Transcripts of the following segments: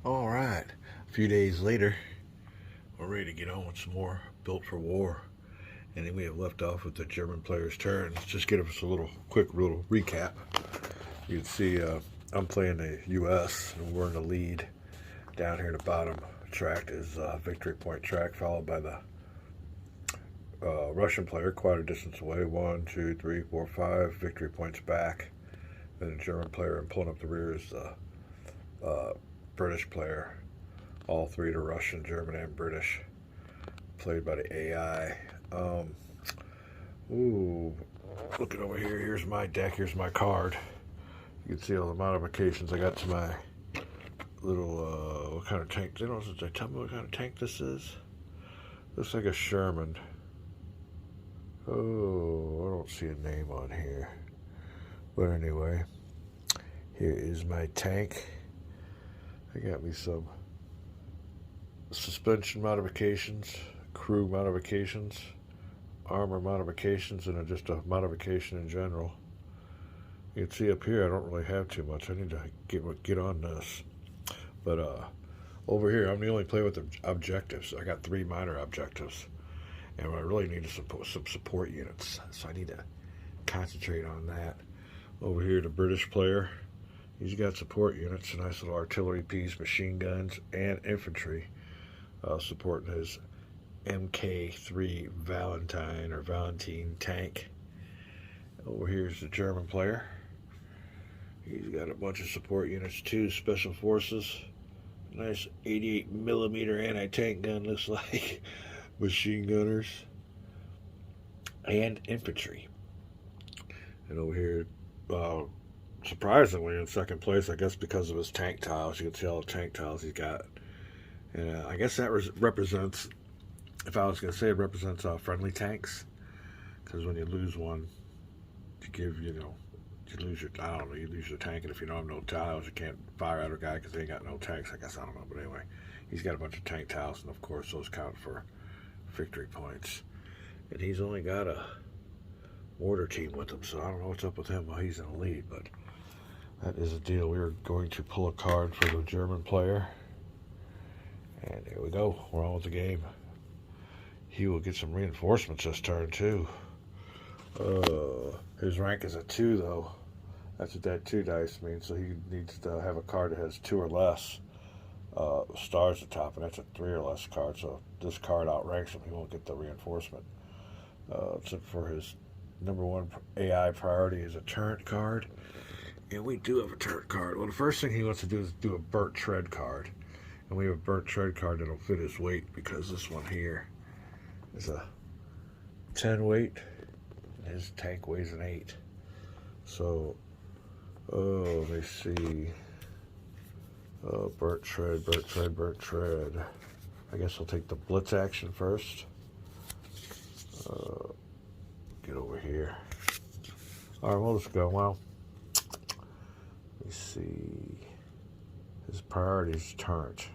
All right, a few days later, we're ready to get on with some more Built for War. And then we have left off with the German player's turn. Let's just get us a quick recap. You can see I'm playing the U.S. and we're in the lead. Down here at the bottom track is Victory Point track, followed by the Russian player quite a distance away. 1, 2, 3, 4, 5 victory points back. Then the German player, and pulling up the rear is the British player. All three are Russian, German, and British, played by the AI. Looking over here, here's my deck, here's my card. You can see all the modifications I got to my little, what kind of tank, they tell me what kind of tank this is? Looks like a Sherman. Oh, I don't see a name on here. But anyway, here is my tank. I got me some suspension modifications, crew modifications, armor modifications, and just a modification in general. You can see up here I don't really have too much. I need to get on this. But over here I'm the only player with the objectives. I got 3 minor objectives. And I really need some support units. So I need to concentrate on that. Over here the British player, he's got support units, a nice little artillery piece, machine guns, and infantry, supporting his MK3 Valentine tank. Over here's the German player. He's got a bunch of support units too, special forces, nice 88mm anti-tank gun, looks like, machine gunners, and infantry. And over here, surprisingly in second place, I guess because of his tank tiles. You can see all the tank tiles he's got. And I guess that represents, if I was going to say, it represents friendly tanks. Because when you lose one, you lose your tank. And if you don't have no tiles, you can't fire at a guy because they ain't got no tanks. I guess, I don't know. But anyway, he's got a bunch of tank tiles. And of course, those count for victory points. And he's only got a mortar team with him, so I don't know what's up with him while he's in the lead, but that is a deal. We're going to pull a card for the German player, and here we go. We're on with the game. He will get some reinforcements this turn too. His rank is a 2 though. That's what that 2 dice means, so he needs to have a card that has 2 or less stars at the top, and that's a 3 or less card, so this card outranks him. He won't get the reinforcement. Except for his number 1 AI priority is a turret card, and we do have a turret card. Well, the first thing he wants to do is do a burnt tread card, and we have a burnt tread card that'll fit his weight, because this one here is a 10 weight, and his tank weighs an 8. So, let me see. Burnt tread. I guess I'll take the blitz action first. Get over here. Alright, we'll just go. Well, let me see. His priority is turret.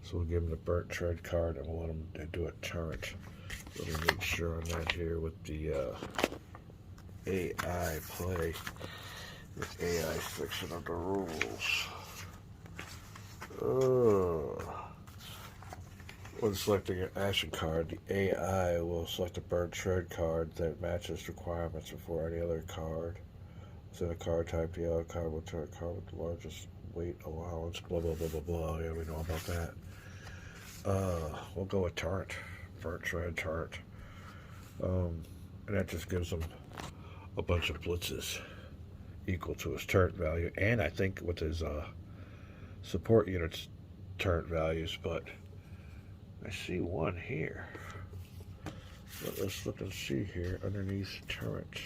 So we'll give him the burnt tread card and we'll let him do a turret. Let me make sure on that here with the AI play. This AI section of the rules. When selecting an action card, the AI will select a burnt tread card that matches requirements before any other card. Within a card type, the other card will turn a card with the largest weight allowance, blah, blah, blah, blah, blah. Yeah, we know about that. We'll go with turret. Burnt tread, turret. And that just gives him a bunch of blitzes equal to his turret value. And I think with his support units turret values, but I see one here. But let's look and see here underneath turret.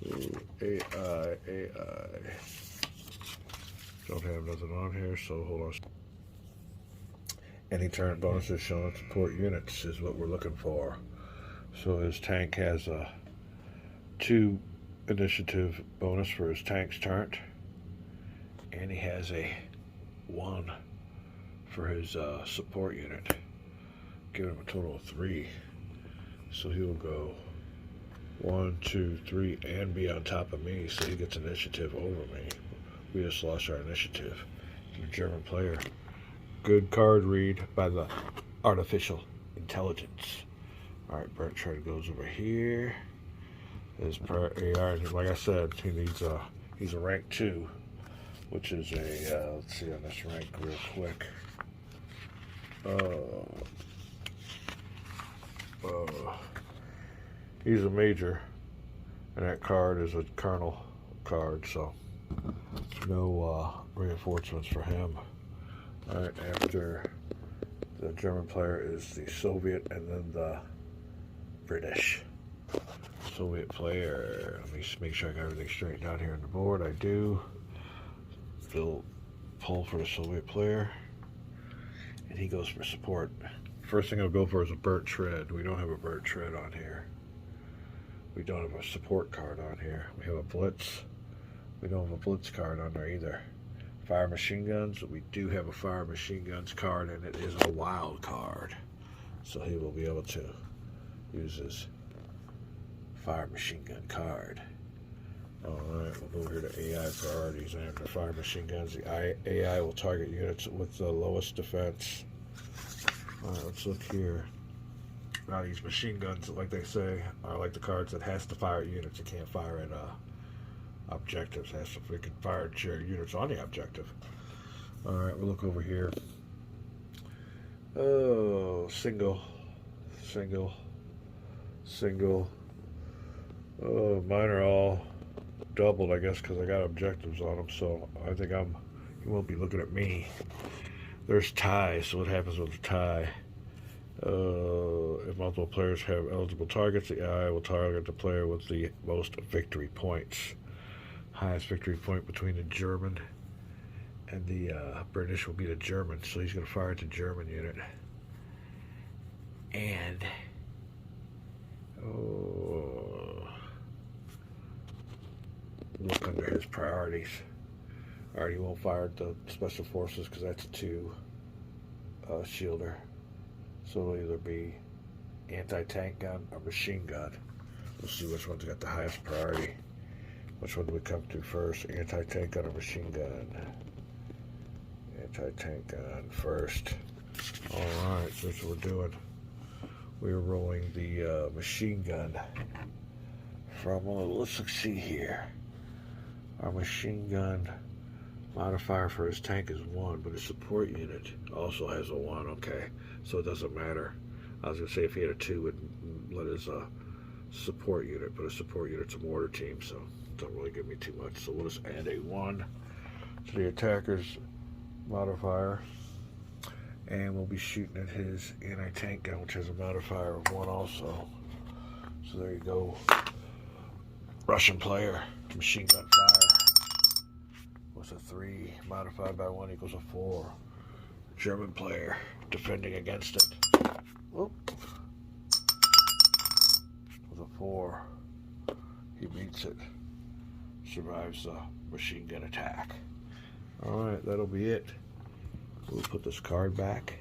Ooh, AI. Don't have nothing on here, so hold on. Any turret bonuses shown on support units is what we're looking for. So his tank has a 2 initiative bonus for his tank's turret, and he has a 1 for his support unit, giving him a total of 3. So he will go 1, 2, 3, and be on top of me, so he gets initiative over me. We just lost our initiative. the German player. Good card read by the artificial intelligence. Alright, Burnt Shred goes over here. His AR, like I said, he's a rank 2, which is a, let's see on this rank real quick. He's a major, and that card is a colonel card, so no reinforcements for him. Alright, after the German player is the Soviet and then the British. Soviet player. Let me make sure I got everything straightened out here on the board. I do. Still pull for the Soviet player. And he goes for support. First thing I'll go for is a Burnt Shred. We don't have a Burnt Shred on here. We don't have a support card on here. We have a Blitz. We don't have a Blitz card on there either. Fire machine guns. We do have a fire machine guns card, and it is a wild card. So he will be able to use his fire machine gun card. Alright, we'll move here to AI priorities. And after fire machine guns, the AI will target units with the lowest defense. Alright, let's look here. Now these machine guns, like they say, are like the cards that has to fire at units. It can't fire at objectives. It can fire at your units on the objective. Alright, we'll look over here. Oh, single. Oh, mine are all doubled, I guess, because I got objectives on them, so I think he won't be looking at me. There's ties, so what happens with the tie? If multiple players have eligible targets, the AI will target the player with the most victory points. Highest victory point between the German and the British will be the German, so he's going to fire at the German unit. And look under his priorities. Alright, he won't fire at the Special Forces because that's a 2 shielder. So it'll either be anti-tank gun or machine gun. We'll see which one's got the highest priority. Which one do we come to first? Anti-tank gun or machine gun? Anti-tank gun first. Alright, so that's what we're doing. We're rolling the machine gun from, let's see here. Our machine gun modifier for his tank is 1, but his support unit also has a 1. Okay, so it doesn't matter. I was going to say if he had a 2, it would let his support unit, but his support unit's a mortar team, so it don't really give me too much. So we'll just add a 1 to the attacker's modifier. And we'll be shooting at his anti-tank gun, which has a modifier of 1 also. So there you go. Russian player, machine gun fire. What's a 3? Modified by 1 equals a 4. German player, defending against it. Whoop. With a 4. He beats it. Survives the machine gun attack. Alright, that'll be it. We'll put this card back.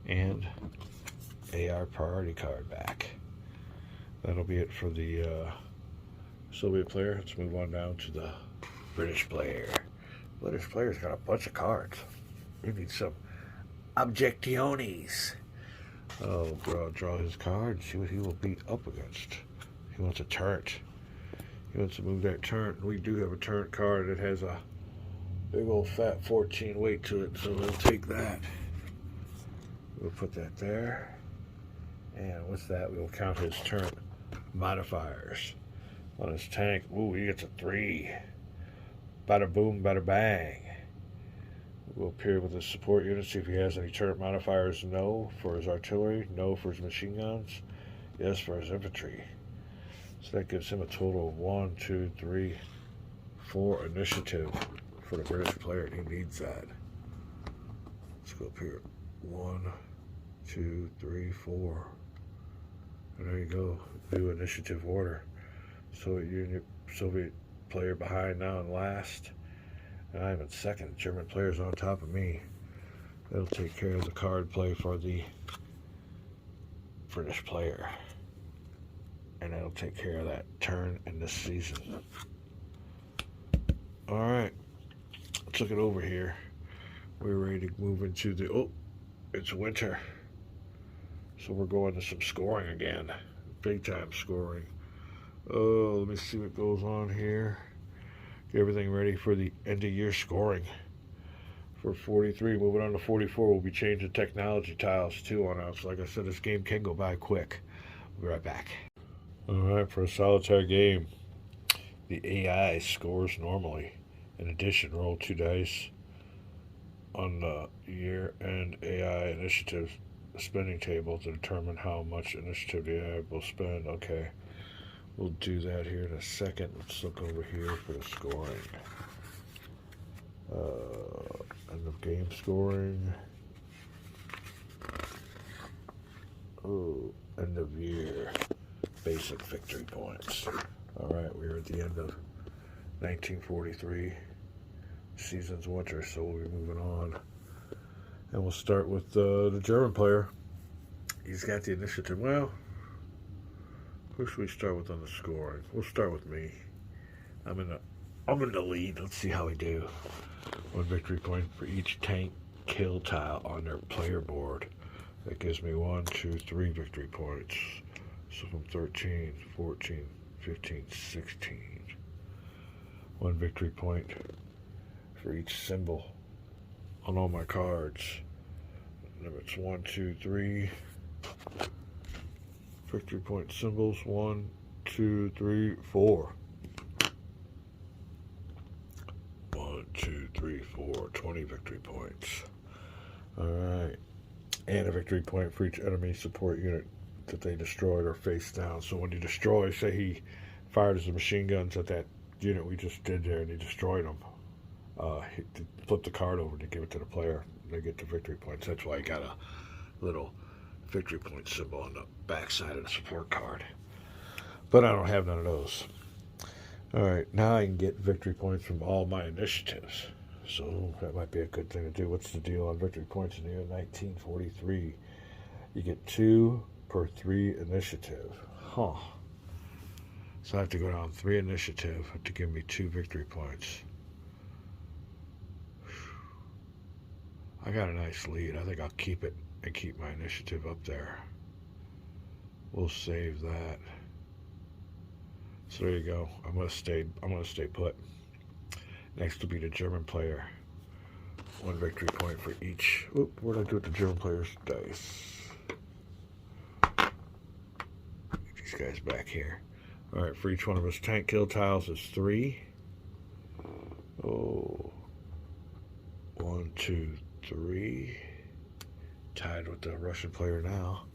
And AR priority card back. That'll be it for the Soviet player. Let's move on down to the British player. British player's got a bunch of cards. We need some objectiones. Oh, bro, draw his card and see what he will beat up against. He wants a turret. He wants to move that turret. We do have a turret card. It has a big old fat 14 weight to it, so we'll take that. We'll put that there. And with that, we'll count his turret modifiers on his tank. Ooh, he gets a 3. Bada boom, bada bang. We'll appear with his support unit, see if he has any turret modifiers. No for his artillery, no for his machine guns, yes for his infantry. So that gives him a total of 1, 2, 3, 4 initiative for the British player, and he needs that. Let's go up here. 1, 2, 3, 4. And there you go. New initiative order. Soviet player behind now in last. And I'm in second. German player's on top of me. That'll take care of the card play for the British player. And that'll take care of that turn in this season. Alright. took it over here. We're ready to move into the, oh, it's winter. So we're going to some scoring again. Big time scoring. Oh, let me see what goes on here. Get everything ready for the end of year scoring. For 43, moving on to 44, we'll be changing technology tiles too on us. Like I said, this game can go by quick. We'll be right back. Alright, for a solitaire game, the AI scores normally. In addition, roll 2 dice on the year-end AI initiative spending table to determine how much initiative the AI will spend. Okay, we'll do that here in a second. Let's look over here for the scoring. End of game scoring. Oh, end of year. Basic victory points. Alright, we're at the end of 1943. Season's winter, so we'll be moving on. And we'll start with the German player. He's got the initiative. Well, who should we start with on the scoring? We'll start with me. I'm in the lead. Let's see how we do. 1 victory point for each tank kill tile on their player board. That gives me 1, 2, 3 victory points. So from 13, 14, 15, 16. 1 victory point for each symbol on all my cards. It's 1, 2, 3 victory point symbols. 1, 2, 3, 4. 1, 2, 3, 4. 20 victory points. Alright. And a victory point for each enemy support unit that they destroyed or face down. So when you destroy, say he fired his machine guns at that unit we just did there and he destroyed them, he flip the card over to give it to the player. They get the victory points. That's why I got a little victory point symbol on the back side of the support card. But I don't have none of those. Alright, now I can get victory points from all my initiatives. So that might be a good thing to do. What's the deal on victory points in the year 1943? You get 2 per 3 initiative. Huh. So I have to go down 3 initiative to give me 2 victory points. I got a nice lead. I think I'll keep it and keep my initiative up there. We'll save that. So there you go. I'm gonna stay put. Next will be the German player. 1 victory point for each. Oop, what did I do with the German player's dice? Get these guys back here. Alright, for each one of his tank kill tiles is 3. Oh. 1, 2, 3. Tied with the Russian player now.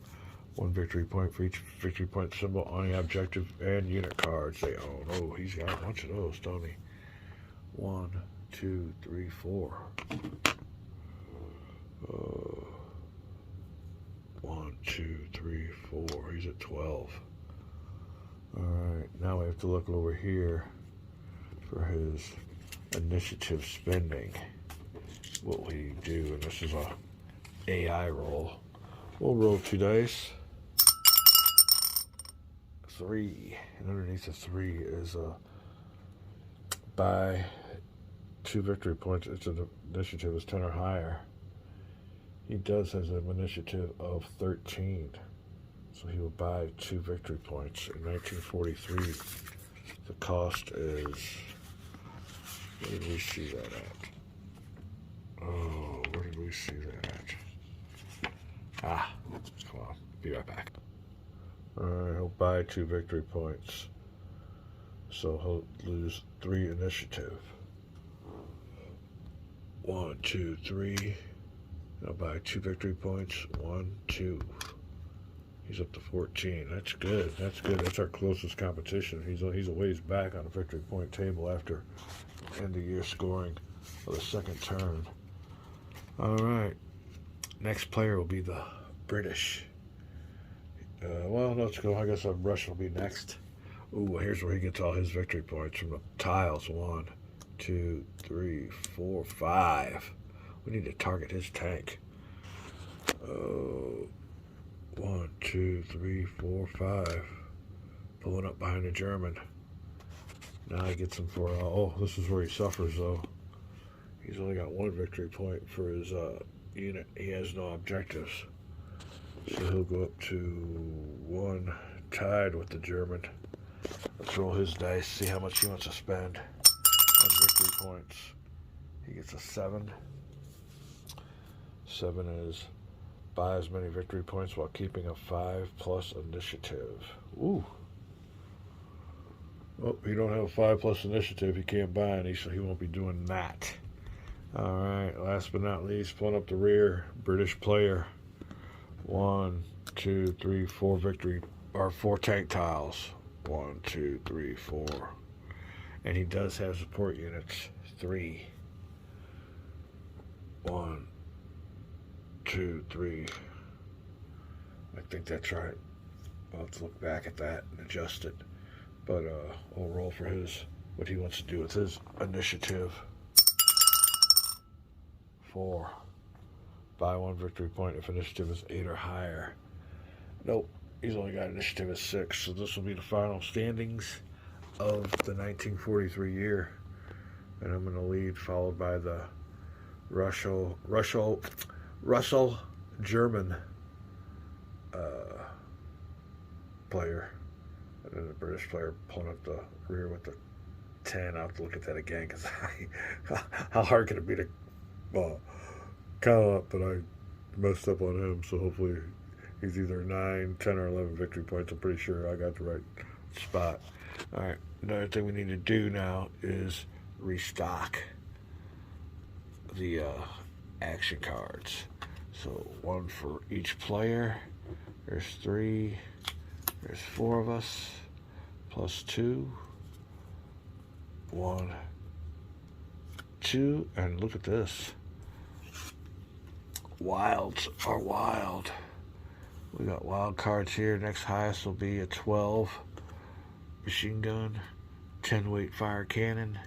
1 victory point for each victory point symbol on the objective and unit cards they own. Oh, he's got a bunch of those, don't he? 1, 2, 3, 4. 1, 2, 3, 4. He's at 12. Alright, now we have to look over here for his initiative spending. What will he do? And this is a AI roll. We'll roll 2 dice. 3. And underneath the 3 is a buy 2 victory points. It's an initiative is 10 or higher. He does have an initiative of 13. So he will buy 2 victory points. In 1943, the cost is, where did we see that at? Oh, where did we see that at? Ah, come on, be right back. Alright, he'll buy 2 victory points. So he'll lose 3 initiative. 1, 2, 3. I'll buy 2 victory points. 1, 2. He's up to 14. That's good. That's good. That's our closest competition. He's a ways back on the victory point table after end of year scoring of the second turn. Alright. Next player will be the British. Well, let's go. I guess Russian will be next. Ooh, here's where he gets all his victory points from the tiles. 1, 2, 3, 4, 5. We need to target his tank. 1, 2, 3, 4, 5. Pulling up behind the German. Now he gets him for, oh, this is where he suffers, though. He's only got one victory point for his unit. He has no objectives. So he'll go up to 1, tied with the German. Let's roll his dice, see how much he wants to spend on victory points. He gets a 7. 7 is buy as many victory points while keeping a 5 plus initiative. Ooh. Well, he don't have a 5 plus initiative. He can't buy any, so he won't be doing that. All right, last but not least, pulling up the rear, British player. 1, 2, 3, 4 victory, or 4 tank tiles. 1, 2, 3, 4. And he does have support units. 3. 1, 2, 3. I think that's right. I'll have to look back at that and adjust it. But we'll roll for what he wants to do with his initiative. 4. Buy 1 victory point if initiative is 8 or higher. Nope, he's only got initiative at 6. So this will be the final standings of the 1943 year. And I'm going to lead, followed by the Russell German player. And then the British player pulling up the rear with the 10. I'll have to look at that again because how hard can it be to count up, but I messed up on him. So hopefully he's either 9, 10, or 11 victory points. I'm pretty sure I got the right spot. All right, another thing we need to do now is restock the action cards. So 1 for each player. There's 3. There's 4 of us. Plus 2. 1, 2. And look at this. Wilds are wild. We got wild cards here. Next highest will be a 12 machine gun, 10 weight fire cannon,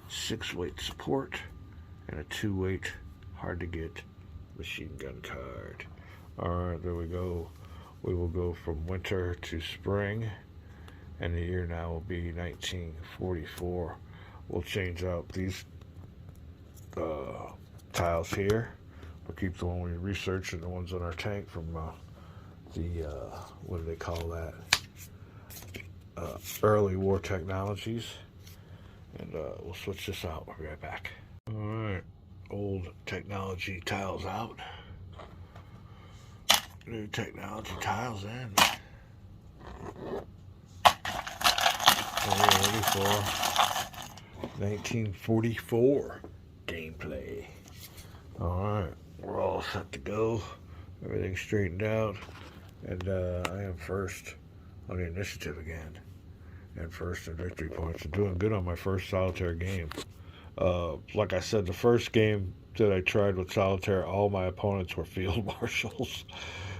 6 weight support, and a 2 weight hard to get machine gun card. Alright, there we go. We will go from winter to spring, and the year now will be 1944. We'll change out these tiles here. We'll keep the one we researched and the ones on our tank from what do they call that? Early war technologies. And we'll switch this out. We'll be right back. Alright, old technology tiles out. New technology tiles in. So we're ready for 1944 gameplay. Alright, we're all set to go. Everything's straightened out. And I am first on the initiative again. And first in victory points. I'm doing good on my first Solitaire game. Like I said, the first game that I tried with Solitaire, all my opponents were field marshals.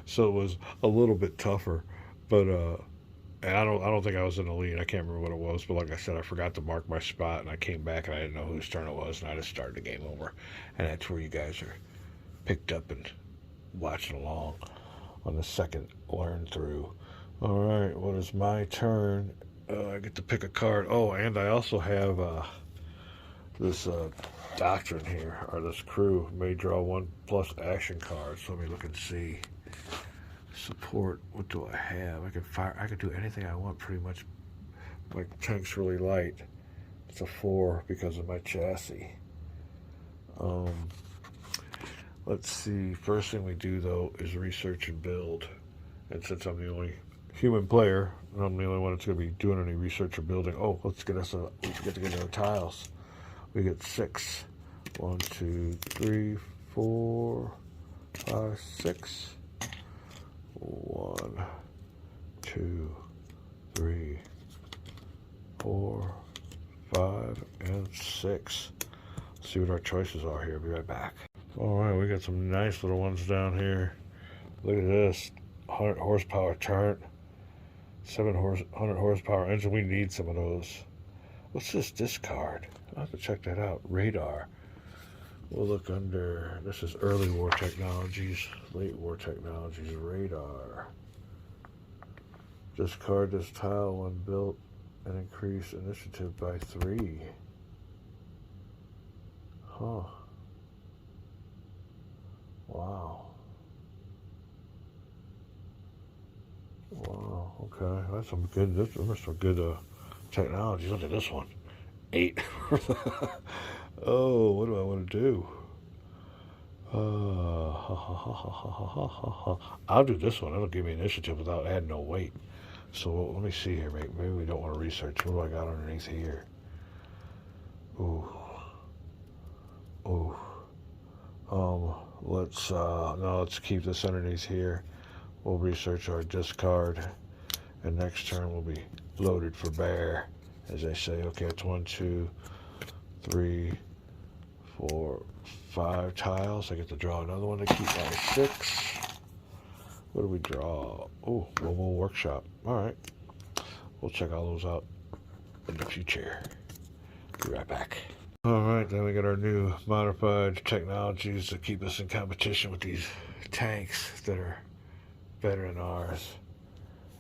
So it was a little bit tougher. But and I don't think I was in the lead. I can't remember what it was, but like I said, I forgot to mark my spot, and I came back and I didn't know whose turn it was, and I just started the game over. And that's where you guys are picked up and watching along on the second learn through. All right, what is my turn? I get to pick a card. Oh, and I also have this doctrine here, or this crew may draw 1+ action cards. So let me look and see. Support, what do I have? I can do anything I want pretty much. My tank's really light. It's a 4 because of my chassis. Let's see. First thing we do though is research and build. And since I'm the only human player, and I'm the only one that's going to be doing any research or building. Oh, let's get to get our tiles. We get 6. 1, 2, 3, 4, 5, 6. 1, 2, 3, 4, 5, and 6. Let's see what our choices are here. I'll be right back. Alright, we got some nice little ones down here. Look at this. 100 horsepower turret. 100 horsepower engine. We need some of those. What's this discard? I'll have to check that out. Radar. We'll look under, this is early war technologies, late war technologies, radar. Discard this tile when built and increase initiative by 3. Huh. Wow. Wow. Okay. That's some good. That's some good technology. Look at this one. 8. Oh, what do I want to do? I'll do this one. It'll give me initiative without adding no weight. So let me see here. Maybe we don't want to research. What do I got underneath here? Ooh. Ooh. Let's no. Let's keep this underneath here. We'll research our discard, and next turn we'll be loaded for bear, as they say. Okay, it's 1, 2, 3, 4, 5 tiles. I get to draw another one to keep my 6. What do we draw? Oh, Mobile Workshop. All right. We'll check all those out in the future. Be right back. All right, then we got our new modified technologies to keep us in competition with these tanks that are better than ours.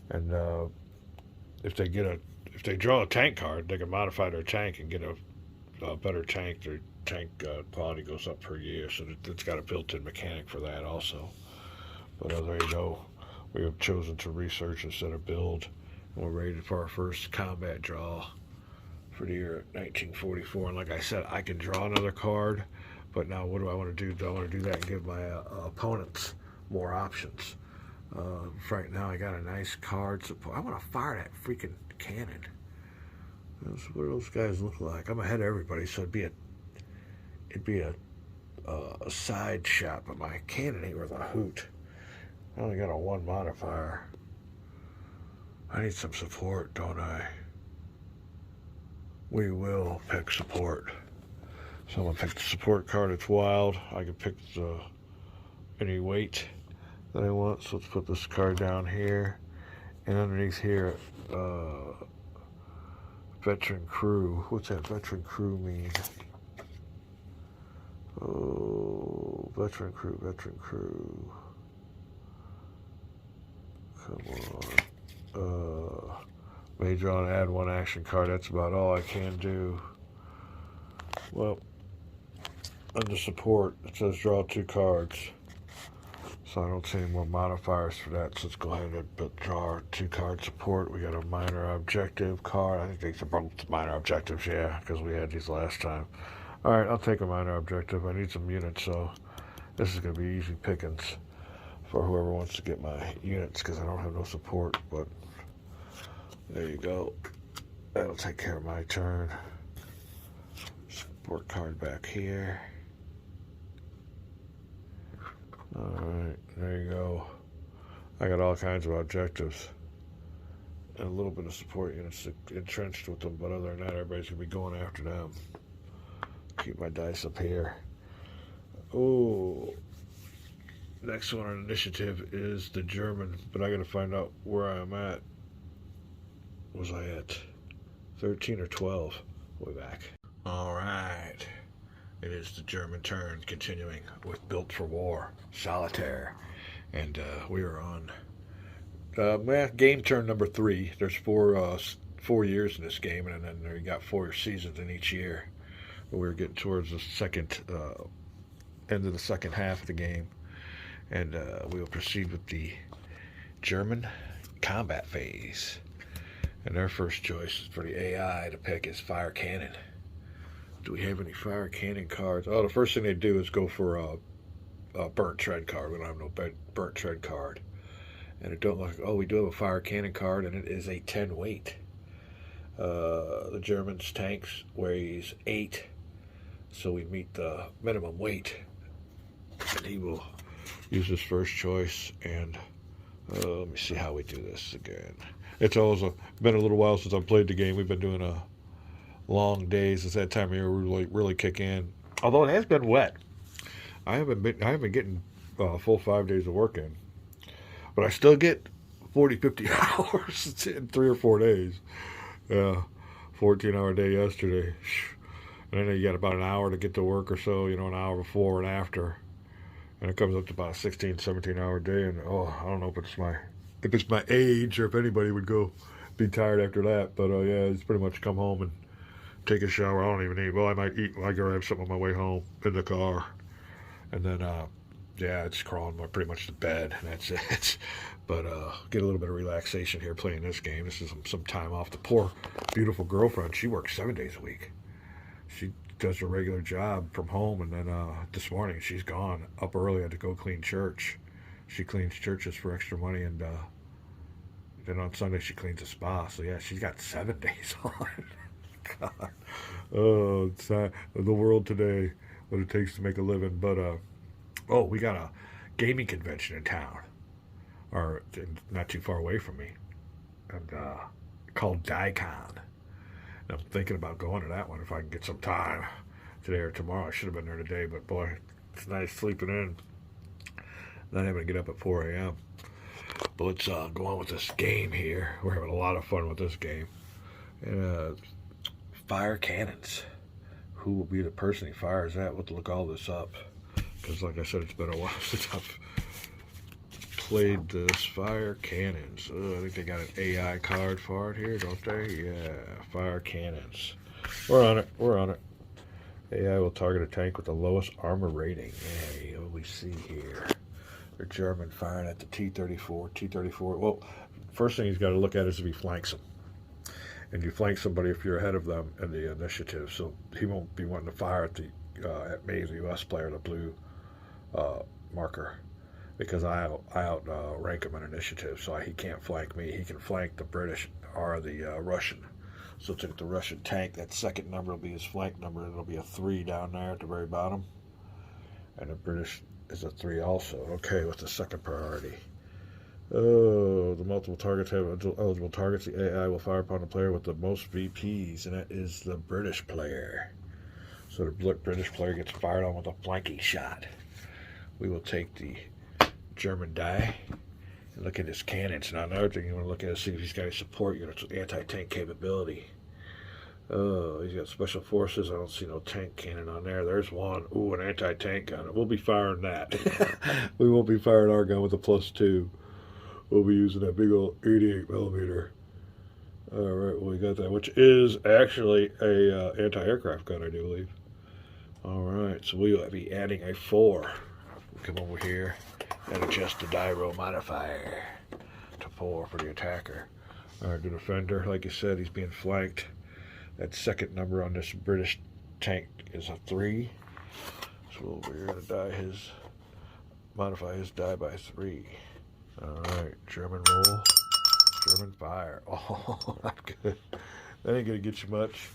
And if they draw a tank card, they can modify their tank and get a better tank. Their tank quality goes up per year, so it's got a built-in mechanic for that also. But there you go. We have chosen to research instead of build. And we're ready for our first combat draw for the year 1944. And like I said, I can draw another card, but now what do I want to do? Do I want to do that and give my opponents more options? Right now I got a nice card support. I want to fire that freaking cannon. What do those guys look like? I'm ahead of everybody, so it'd be a side shot, but my cannon ain't worth a hoot. I only got a 1 modifier. I need some support, don't I? We will pick support. So I'm going to pick the support card. It's wild. I can pick any weight that I want. So let's put this card down here. And underneath here, veteran crew. What's that veteran crew mean? Oh, veteran crew. Come on. May draw and add 1 action card. That's about all I can do. Well, under support, it says draw 2 cards. So I don't see any more modifiers for that. So let's go ahead and draw our 2 card support. We got a minor objective card. I think these are both minor objectives, yeah, because we had these last time. All right, I'll take a minor objective. I need some units, so this is going to be easy pickings for whoever wants to get my units, because I don't have no support. But there you go. That'll take care of my turn. Support card back here. Alright, there you go. I got all kinds of objectives. And a little bit of support units entrenched with them, but other than that, everybody's going to be going after them. Keep my dice up here. Oh, next one on initiative is the German, but I got to find out where I'm at. Was I at 13 or 12? Way back. Alright. It is the German turn, continuing with Built for War, Solitaire. And we are on game turn number 3. There's 4 years in this game, and then you got 4 seasons in each year. But we're getting towards the end of the second half of the game. And we will proceed with the German combat phase. And their first choice for the AI to pick is Fire Cannon. Do we have any Fire Cannon cards? Oh, the first thing they do is go for a Burnt Tread card. We don't have no Burnt Tread card. And it don't look, oh, we do have a Fire Cannon card, and it is a 10 weight. The German's tanks weighs 8, so we meet the minimum weight. And he will use his first choice, and let me see how we do this again. It's always been a little while since I've played the game. We've been doing long days. It's that time of year we really kick in. Although it has been wet. I haven't been getting full 5 days of work in. But I still get 40, 50 hours in 3 or 4 days. Yeah, 14-hour day yesterday. And then you got about an hour to get to work or so, an hour before and after. And it comes up to about a 16, 17-hour day. And, I don't know if it's my age or if anybody would go be tired after that. But, yeah, it's pretty much come home and take a shower. I don't even eat. Well, I might eat. I grab something on my way home in the car, and then yeah, it's crawling pretty much to bed, and that's it. But get a little bit of relaxation here playing this game. This is some time off. The poor, beautiful girlfriend. She works 7 days a week. She does her regular job from home, and then this morning she's gone up early. Had to go clean church. She cleans churches for extra money, and then on Sunday she cleans a spa. So yeah, she's got 7 days on. God, oh, it's the world today. What it takes to make a living. But oh, we got a gaming convention in town, or not too far away from me, and called DICON. I'm thinking about going to that one if I can get some time today or tomorrow. I should have been there today, but boy, it's nice sleeping in, not having to get up at 4 a.m. But let's go on with this game here. We're having a lot of fun with this game. And fire cannons. Who will be the person he fires at? We'll have to look all this up, because like I said, it's been a while since I've played this. Fire cannons. I think they got an AI card for it here, don't they? Yeah, fire cannons. We're on it. We're on it. AI will target a tank with the lowest armor rating. Yeah, what do we see here? They're German, firing at the T-34. T-34. Well, first thing he's got to look at is if he flanks them. And you flank somebody if you're ahead of them in the initiative. So he won't be wanting to fire at at me, the U.S. player, the blue marker, because I outrank him in initiative, so he can't flank me. He can flank the British or the Russian. So take the Russian tank. That second number will be his flank number. It'll be a 3 down there at the very bottom, and the British is a 3 also. Okay, with the second priority. Oh, the multiple targets have eligible targets. The AI will fire upon the player with the most VPs, and that is the British player. So the British player gets fired on with a flanking shot. We will take the German die and look at his cannons. Now, another thing you want to look at is see if he's got any support units with anti-tank capability. Oh, he's got special forces. I don't see no tank cannon on there. There's one. Ooh, an anti-tank gun. We'll be firing that. We won't be firing our gun with a +2. We'll be using that big old 88 millimeter. All right, well, we got that, which is actually a anti-aircraft gun, I do believe. All right, so we will be adding a 4. We'll come over here and adjust the die roll modifier to 4 for the attacker. All right, the defender, like you said, he's being flanked. That second number on this British tank is a 3. So we're going to modify his die by 3. All right, German roll, German fire. Oh, not good. That ain't going to get you much.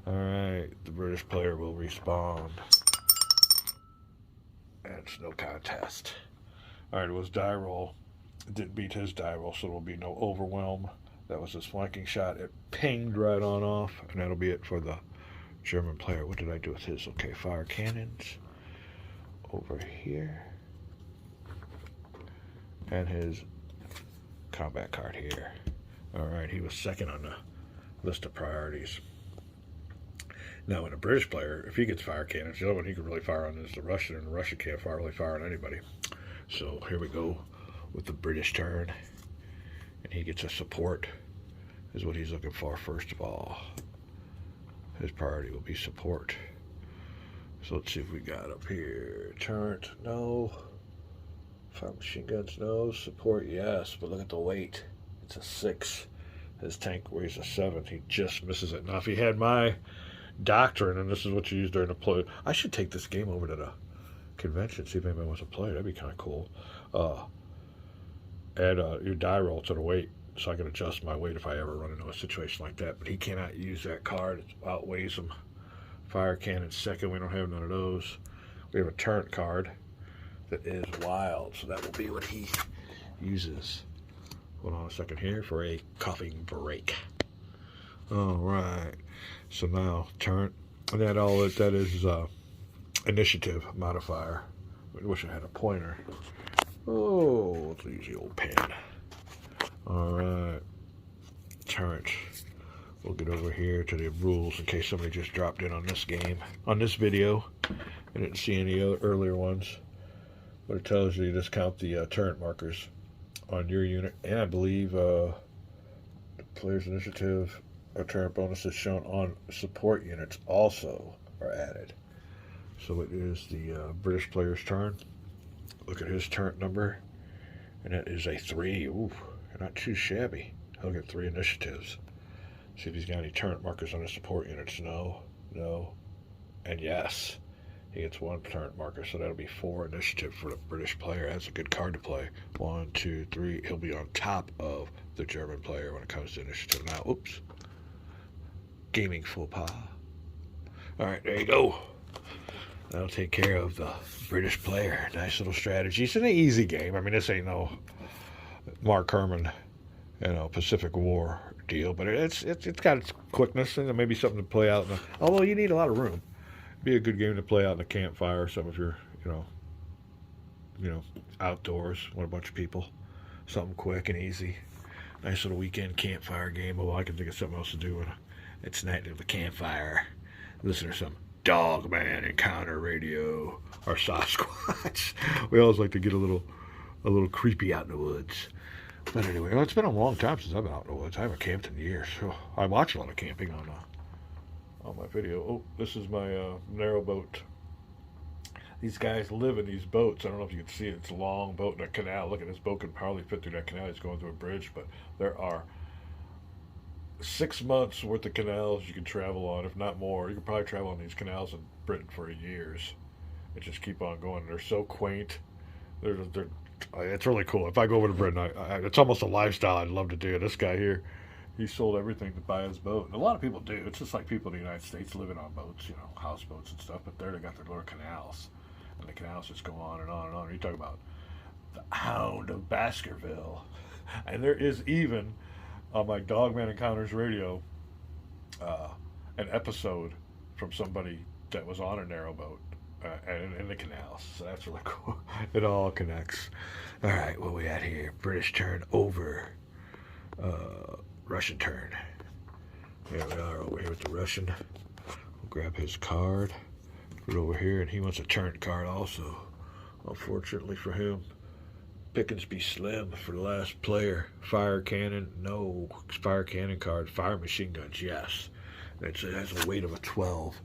All right, the British player will respond. And it's no contest. All right, it was die roll. It didn't beat his die roll, so there will be no overwhelm. That was his flanking shot. It pinged right on off, and that'll be it for the German player. What did I do with his? Okay, fire cannons over here. And his combat card here. All right, he was second on the list of priorities. Now, when a British player, if he gets fire cannons, the other one he can really fire on is the Russian, and the Russian can't really fire on anybody. So here we go with the British turn, and he gets a support, is what he's looking for first of all. His priority will be support. So let's see if we got up here. Turret, no. Fire machine guns, no. Support, yes. But look at the weight. It's a 6. His tank weighs a 7. He just misses it. Now, if he had my doctrine, and this is what you use during the play, I should take this game over to the convention, see if anybody wants to play it. That'd be kind of cool. Add your die roll to the weight, so I can adjust my weight if I ever run into a situation like that. But he cannot use that card. It outweighs him. Fire cannon second. We don't have none of those. We have a turret card that is wild, so that will be what he uses. Hold on a second here for a coughing break. All right, so now turret, and that all that is initiative modifier. I wish I had a pointer. Oh, let's use the old pen. All right, turret. We'll get over here to the rules in case somebody just dropped in on this game, on this video. I didn't see any other earlier ones. But it tells you just count the turret markers on your unit, and I believe the player's initiative turret bonuses shown on support units also are added. So it is the British player's turn. Look at his turret number, and it is a 3. Ooh, not too shabby. He'll get 3 initiatives. See if he's got any turret markers on his support units. No, no, and yes. He gets 1 turret marker, so that'll be 4 initiative for the British player. That's a good card to play. 1, 2, 3. He'll be on top of the German player when it comes to initiative. Now, oops. Gaming faux pas. All right, there you go. That'll take care of the British player. Nice little strategy. It's an easy game. I mean, this ain't no Mark Herman, Pacific War deal, but it's got its quickness and maybe something to play out. Although you need a lot of room. Be a good game to play out in a campfire or something if you're, outdoors with a bunch of people. Something quick and easy. Nice little weekend campfire game. Oh, I can think of something else to do when it's night at the campfire. Listen to some Dogman Encounter Radio or Sasquatch. We always like to get a little creepy out in the woods. But anyway, it's been a long time since I've been out in the woods. I haven't camped in years. So I watch a lot of camping on my video. Oh, this is my narrowboat. These guys live in these boats. I don't know if you can see it. It's a long boat in a canal. Look at this boat can probably fit through that canal. It's going through a bridge, but there are 6 months worth of canals you can travel on, if not more. You can probably travel on these canals in Britain for years and just keep on going. They're so quaint. It's really cool. If I go over to Britain, it's almost a lifestyle I'd love to do. This guy here, he sold everything to buy his boat. And a lot of people do. It's just like people in the United States living on boats, houseboats and stuff. But there they got their little canals. And the canals just go on and on and on. You talk about the Hound of Baskerville. And there is even, on my Dogman Encounters radio, an episode from somebody that was on a narrowboat and in the canals. So that's really cool. It all connects. All right, what we at here? British turn over. Russian turn. Here we are over here with the Russian. We'll grab his card. Put it over here, and he wants a turn card also. Unfortunately for him, pickings be slim for the last player. Fire cannon, no. Fire cannon card. Fire machine guns, yes. It has a weight of a 12.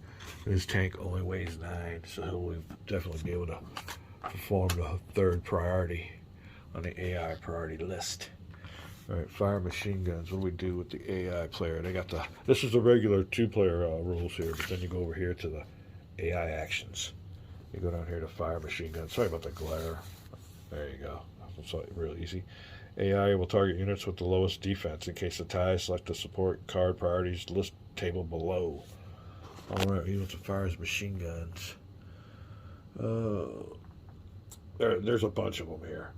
His tank only weighs 9, so he'll definitely be able to perform the 3rd priority on the AI priority list. All right, fire machine guns. What do we do with the AI player? This is the regular 2-player rules here, but then you go over here to the AI actions. You go down here to fire machine guns. Sorry about the glare. There you go. It's real easy. AI will target units with the lowest defense. In case of tie, select the support card priorities list table below. All right, he wants to fire his machine guns. There's a bunch of them here.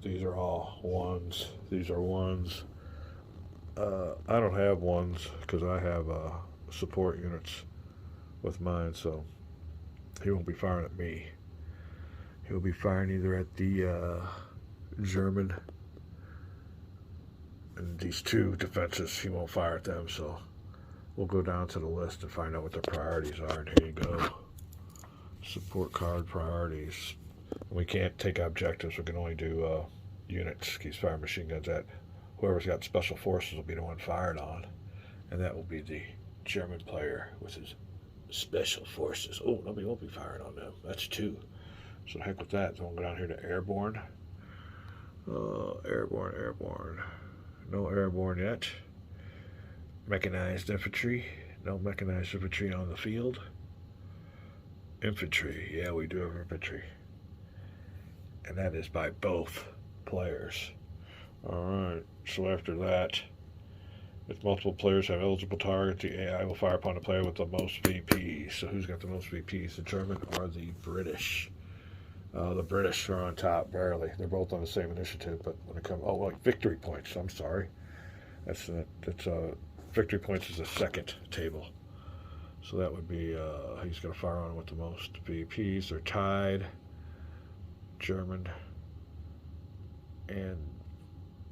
These are all 1s. These are 1s. I don't have 1s because I have support units with mine, so he won't be firing at me. He'll be firing either at the German and these 2 defenses. He won't fire at them, so we'll go down to the list and find out what their priorities are. And here you go. Support card priorities. We can't take objectives. We can only do units. He's firing machine guns at. Whoever's got special forces will be the one fired on. And that will be the German player with his special forces. Oh, nobody won't be firing on them. That's 2. So heck with that. So we'll go down here to airborne. Airborne. No airborne yet. Mechanized infantry. No mechanized infantry on the field. Infantry. Yeah, we do have infantry. And that is by both players. Alright, so after that, if multiple players have eligible targets, the AI will fire upon the player with the most VPs. So who's got the most VPs, the German or the British? The British are on top, barely. They're both on the same initiative, but when it comes, victory points, I'm sorry. That's victory points is the 2nd table. So that would be, he's going to fire on with the most VPs. They're tied. German and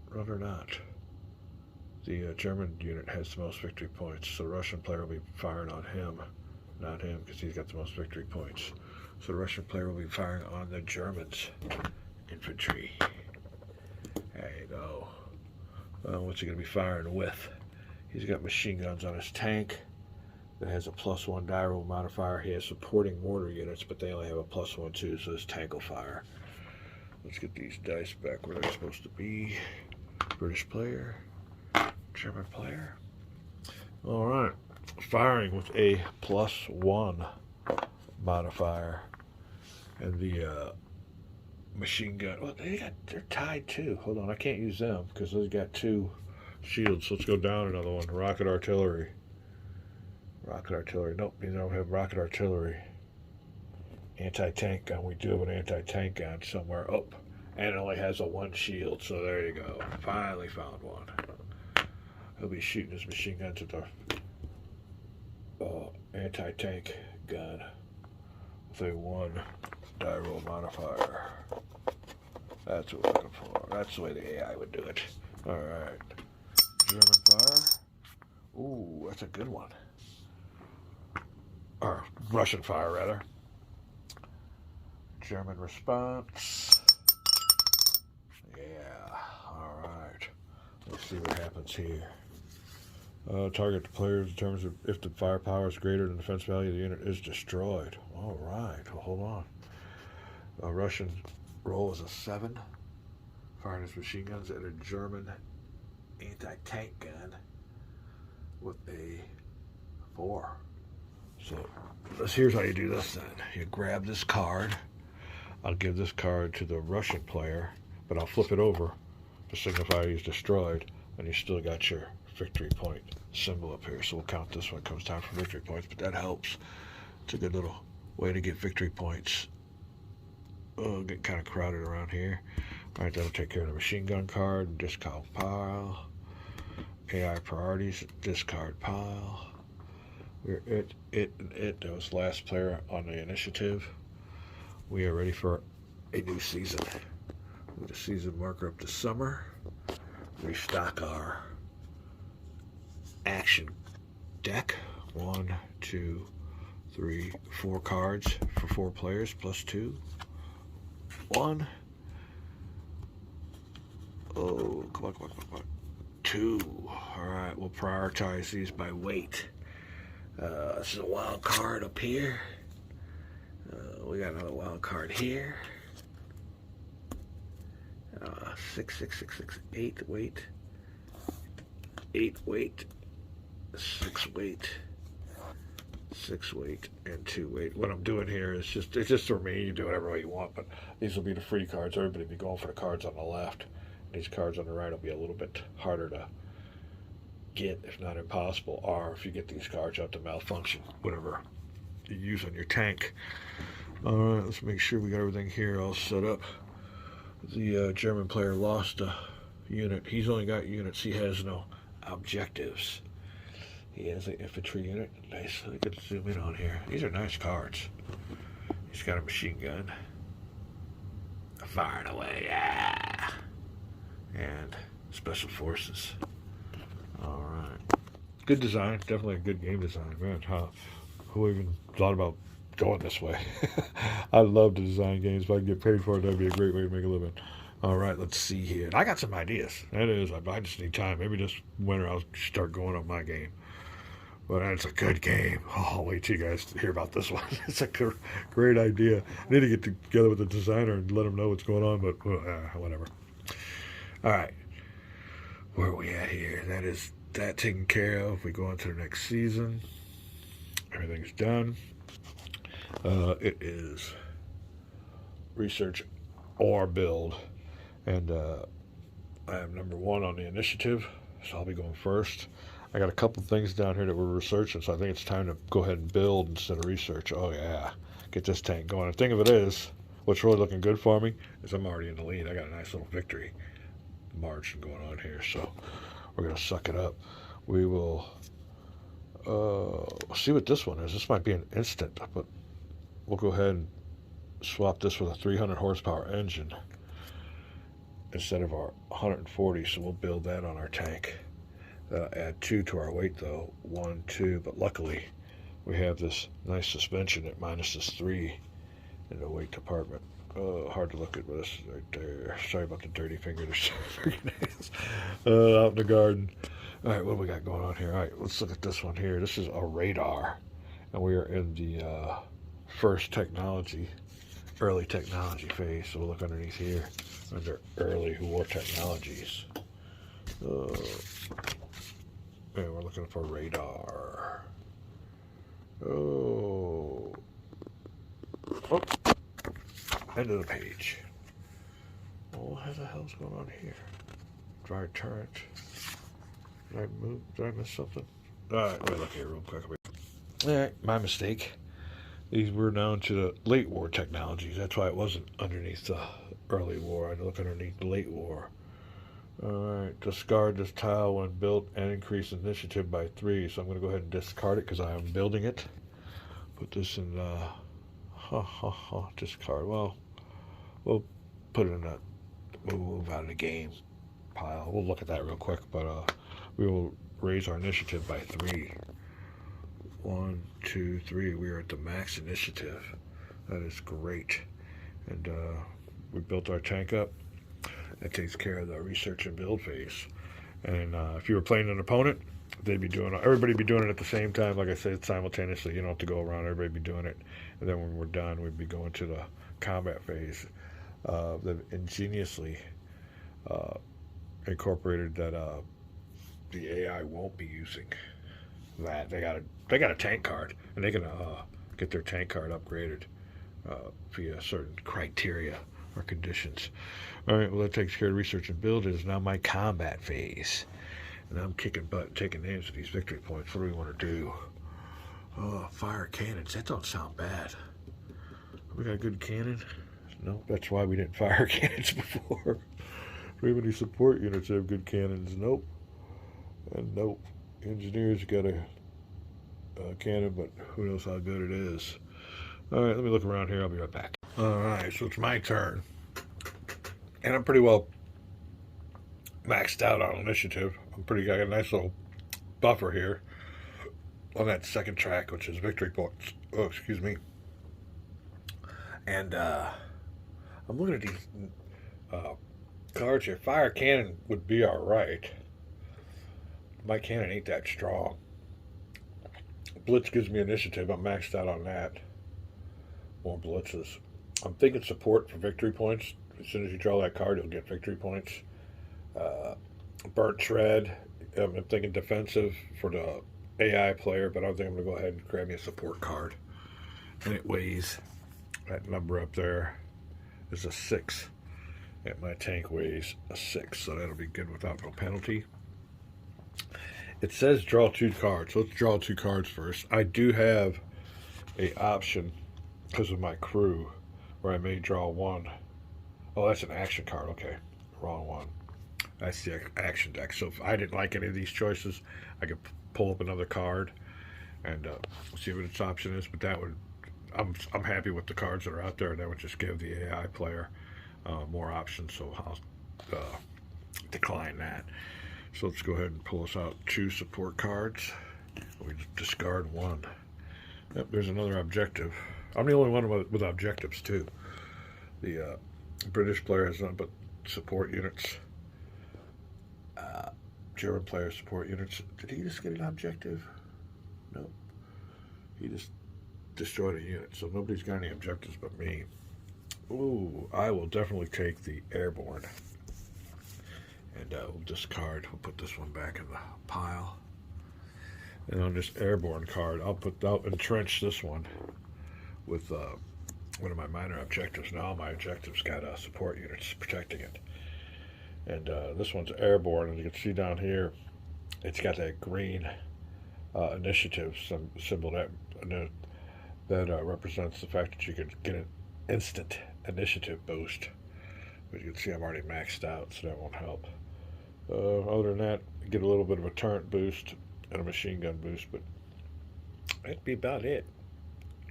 rather not. The German unit has the most victory points, so the Russian player will be firing on him, not him, because he's got the most victory points. So the Russian player will be firing on the Germans' infantry. There you go. What's he going to be firing with? He's got machine guns on his tank that has a +1 die roll modifier. He has supporting mortar units, but they only have a +1 too, so his tank will fire. Let's get these dice back where they're supposed to be. British player, German player. All right, firing with a +1 modifier, and the machine gun. Well, they're tied too. Hold on, I can't use them because they've got 2 shields. Let's go down another one. Rocket artillery. Rocket artillery. Nope, you don't have rocket artillery. Anti-tank gun. We do have an anti-tank gun somewhere. Oh, and it only has a 1 shield. So there you go. Finally found one. He'll be shooting his machine guns at the anti-tank gun with a 1 die roll modifier. That's what we're looking for. That's the way the AI would do it. All right. German fire. Ooh, that's a good one. Or Russian fire, rather. German response. Yeah. All right. Let's see what happens here. Target the player determines if the firepower is greater than the defense value of the unit is destroyed. All right. Well, hold on. Russian roll is a 7. Firing his machine guns at a German anti-tank gun with a 4. So here's how you do this then. You grab this card. I'll give this card to the Russian player, but I'll flip it over to signify he's destroyed, and you still got your victory point symbol up here. So we'll count this when it comes time for victory points, but that helps. It's a good little way to get victory points. Oh, getting kind of crowded around here. All right, that'll take care of the machine gun card. Discard pile. AI priorities. Discard pile. We're it. That was last player on the initiative. We are ready for a new season. Move the season marker up to summer. Restock our action deck. 1, 2, 3, 4 cards for 4 players plus 2. 1. Oh, come on. 2. All right, we'll prioritize these by weight. This is a wild card up here. We got another wild card here. 6, 6, 6, 6, 8 weight. 8 weight. 6 weight. 6 weight and 2 weight. What I'm doing here is it's just for me. You do whatever way you want, but these will be the free cards. Everybody will be going for the cards on the left. These cards on the right will be a little bit harder to get, if not impossible, or if you get these cards out to malfunction, whatever you use on your tank. All right, let's make sure we got everything here all set up. The German player lost a unit. He's only got units. He has no objectives. He has an infantry unit. Nice. I could zoom in on here. These are nice cards. He's got a machine gun. Firing away. Yeah. And special forces. All right. Good design. Definitely a good game design. Man, who even thought about going this way? I love to design games. If I could get paid for it, that'd be a great way to make a living. All right, let's see here. I got some ideas. That is, I just need time. Maybe this winter I'll start going on my game. But it's a good game. Oh, I'll wait till you guys hear about this one. It's a great idea. I need to get together with the designer and let him know what's going on, but whatever. All right. Where are we at here? That is that taken care of. We go on to the next season. Everything's done. It is research or build. And I am number 1 on the initiative, so I'll be going first. I got a couple things down here that we're researching, so I think it's time to go ahead and build instead of research. Oh, yeah. Get this tank going. The thing of it is, what's really looking good for me is I'm already in the lead. I got a nice little victory margin going on here, so we're going to suck it up. We will see what this one is. This might be an instant, but we'll go ahead and swap this with a 300 horsepower engine instead of our 140, so we'll build that on our tank. Add 2 to our weight, though. 1, 2, but luckily we have this nice suspension that minuses 3 in the weight department. Hard to look at this right there. Sorry about the dirty fingernails. Out in the garden. All right, what do we got going on here? All right, let's look at this one here. This is a radar, and we are in the first technology, early technology phase. So we'll look underneath here under early war technologies. And we're looking for radar. Oh, end of the page. Well, what the hell's going on here? Dry turret. Did I move? Did I miss something? Alright, let me look here real quick. Alright, my mistake. These were down to the late war technologies. That's why it wasn't underneath the early war. I had to look underneath the late war. Alright, discard this tile when built and increase initiative by 3. So I'm going to go ahead and discard it because I am building it. Put this in discard. Well, we'll put it in that move out of the game pile. We'll look at that real quick, but we will raise our initiative by 3. 1, 2, 3. We are at the max initiative. That is great. And we built our tank up. That takes care of the research and build phase. And if you were playing an opponent, everybody be doing it at the same time. Like I said, simultaneously. You don't have to go around. Everybody be doing it. And then when we're done, we'd be going to the combat phase. They've ingeniously incorporated that the AI won't be using that. They got a tank card, and they can get their tank card upgraded via certain criteria or conditions. All right, well, that takes care of research and build. It is now my combat phase, and I'm kicking butt, taking names of these victory points. What do we want to do? Fire cannons. That don't sound bad. We got a good cannon. No, that's why we didn't fire cannons before. Do we have any support units that have good cannons? Nope. And nope. Engineers got a cannon, but who knows how good it is. Alright, let me look around here. I'll be right back. Alright, so it's my turn. And I'm pretty well maxed out on initiative. I got a nice little buffer here on that second track, which is victory points. Oh, excuse me. And I'm looking at these cards here. Fire cannon would be alright. My cannon ain't that strong. Blitz gives me initiative. I'm maxed out on that. More blitzes. I'm thinking support for victory points. As soon as you draw that card, you'll get victory points. Burnt shred. I'm thinking defensive for the AI player, but I think I'm going to go ahead and grab me a support card. And it weighs, that number up there is a 6. And my tank weighs a 6, so that'll be good without no penalty. It says draw 2 cards. Let's draw 2 cards first. I do have a option because of my crew where I may draw 1. Oh, that's an action card. Okay, wrong one. That's the action deck. So if I didn't like any of these choices, I could pull up another card and see what its option is. But that would, I'm happy with the cards that are out there. That would just give the AI player more options. So I'll decline that. So let's go ahead and pull us out 2 support cards. We discard 1. Yep, there's another objective. I'm the only one with objectives too. The British player has none but support units. German player support units. Did he just get an objective? No. He just destroyed a unit. So nobody's got any objectives but me. Ooh, I will definitely take the airborne. And we'll discard. We'll put this one back in the pile. And on this airborne card, I'll entrench this one with one of my minor objectives. Now my objectives got support units protecting it. And this one's airborne, and you can see down here, it's got that green initiative symbol that represents the fact that you can get an instant initiative boost. But you can see I'm already maxed out, so that won't help. Other than that, I get a little bit of a turret boost and a machine gun boost, but that'd be about it.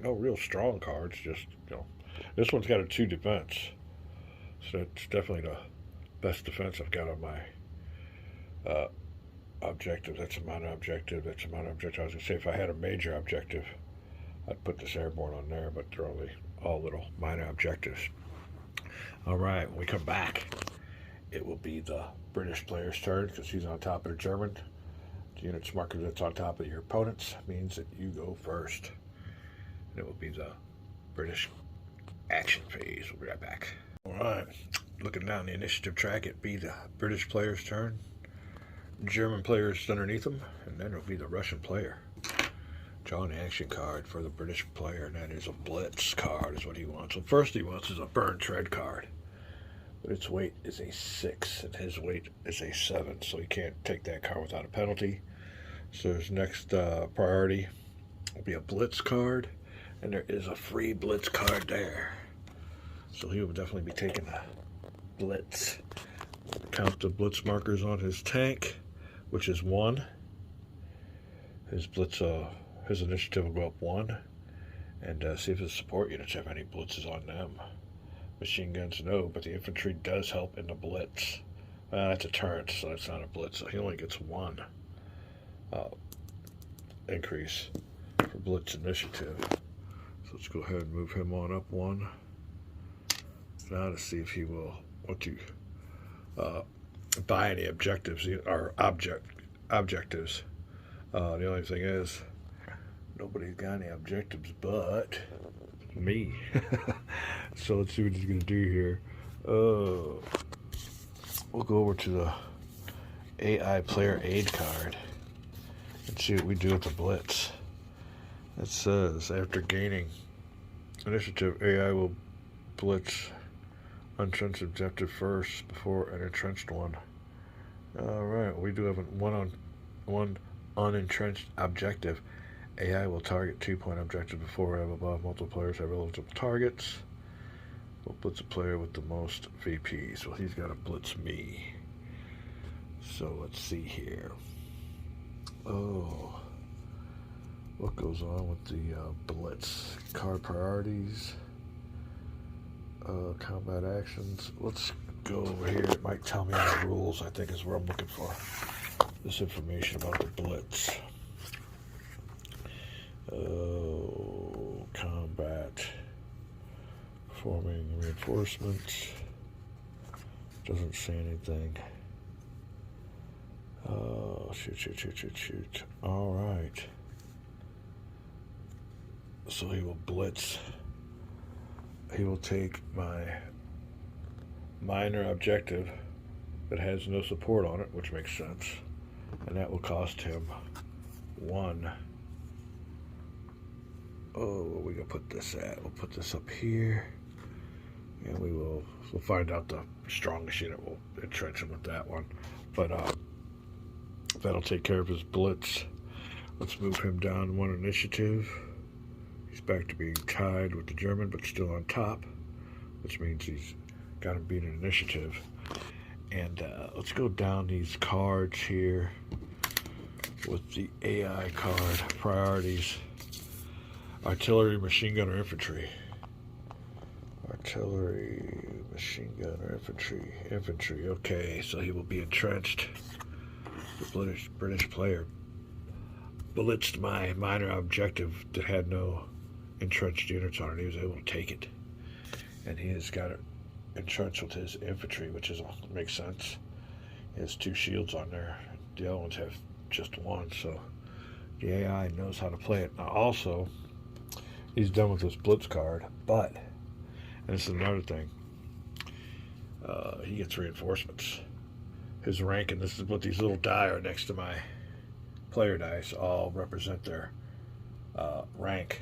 No real strong cards, just, this one's got a 2 defense, so it's definitely the best defense I've got on my objective. That's a minor objective. That's a minor objective. I was going to say if I had a major objective, I'd put this airborne on there, but they're only all little minor objectives. All right, when we come back, it will be the British player's turn because he's on top of the German. The unit's marker that's on top of your opponent's means that you go first. And it will be the British action phase. We'll be right back. Alright, looking down the initiative track, it'd be the British player's turn. German players underneath them, and then it'll be the Russian player. Draw an action card for the British player, and that is a Blitz card is what he wants. So first he wants is a Burn Tread card. But its weight is a 6, and his weight is a 7, so he can't take that card without a penalty. So his next priority will be a Blitz card, and there is a free Blitz card there. So he will definitely be taking a Blitz. Count the Blitz markers on his tank, which is 1. His Blitz, his initiative will go up 1, and see if his support units have any blitzes on them. Machine guns, no, but the infantry does help in the Blitz. That's a turret, so that's not a Blitz. So he only gets 1 increase for Blitz initiative. So let's go ahead and move him on up 1. Now to see if he will want to buy any objectives or objectives. The only thing is, nobody's got any objectives but me. So let's see what he's going to do here. We'll go over to the AI player aid card and see what we do with the Blitz. It says, after gaining initiative, AI will Blitz entrenched objective first before an entrenched one. Alright, we do have one unentrenched objective. AI will target 2-point objective before we have above. Multiple players have eligible targets. We'll blitz a player with the most VPs. Well, he's got to blitz me. So let's see here. Oh, what goes on with the blitz? Card priorities, combat actions. Let's go over here. It might tell me the rules, I think is where I'm looking for this information about the blitz. Combat, performing reinforcements, doesn't say anything. Shoot. Alright. So he will blitz. He will take my minor objective that has no support on it, which makes sense. And that will cost him 1. Oh, where are we going to put this at? We'll put this up here. And we'll find out the strongest unit. We'll entrench him with that one. But that'll take care of his blitz. Let's move him down 1 initiative. He's back to being tied with the German, but still on top, which means he's got to beat an initiative. And let's go down these cards here with the AI card priorities. Artillery, machine gun, or infantry. Artillery, machine gun, or infantry. Infantry, okay, so he will be entrenched. The British player blitzed my minor objective that had no entrenched units on it. He was able to take it. And he has got it entrenched with his infantry, which makes sense. He has 2 shields on there. The other ones have just 1, so the AI knows how to play it. Now also, he's done with this blitz card, but, and this is another thing, he gets reinforcements. His rank, and this is what these little die are next to my player dice, all represent their rank.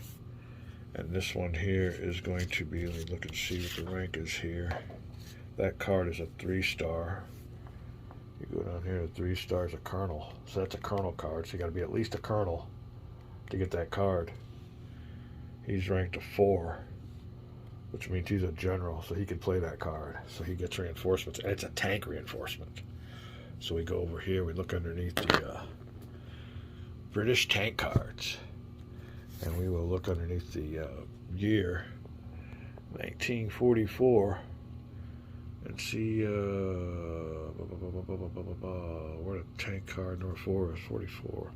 And this one here is going to be, let me look and see what the rank is here. That card is a 3-star. You go down here, 3 stars, a colonel. So that's a colonel card, so you got to be at least a colonel to get that card. He's ranked a 4, which means he's a general, so he can play that card. So he gets reinforcements, and it's a tank reinforcement. So we go over here, we look underneath the British tank cards, and we will look underneath the year 1944 and see where the tank card number 4 is. 44.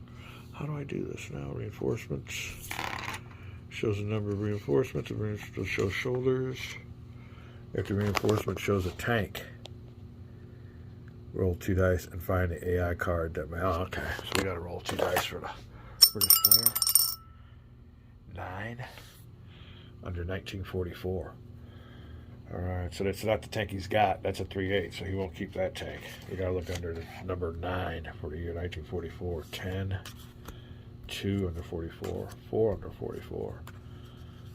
How do I do this now? Reinforcements shows the number of reinforcements. It shows shoulders. If the reinforcement shows a tank, Roll 2 dice and find the AI card that may. Oh, okay. So we got to roll 2 dice for the British player. 9 under 1944. All right, so that's not the tank he's got. That's a 3/8, so he won't keep that tank. You got to look under the number 9 for the year 1944. 10, 2 under 44, 4 under 44.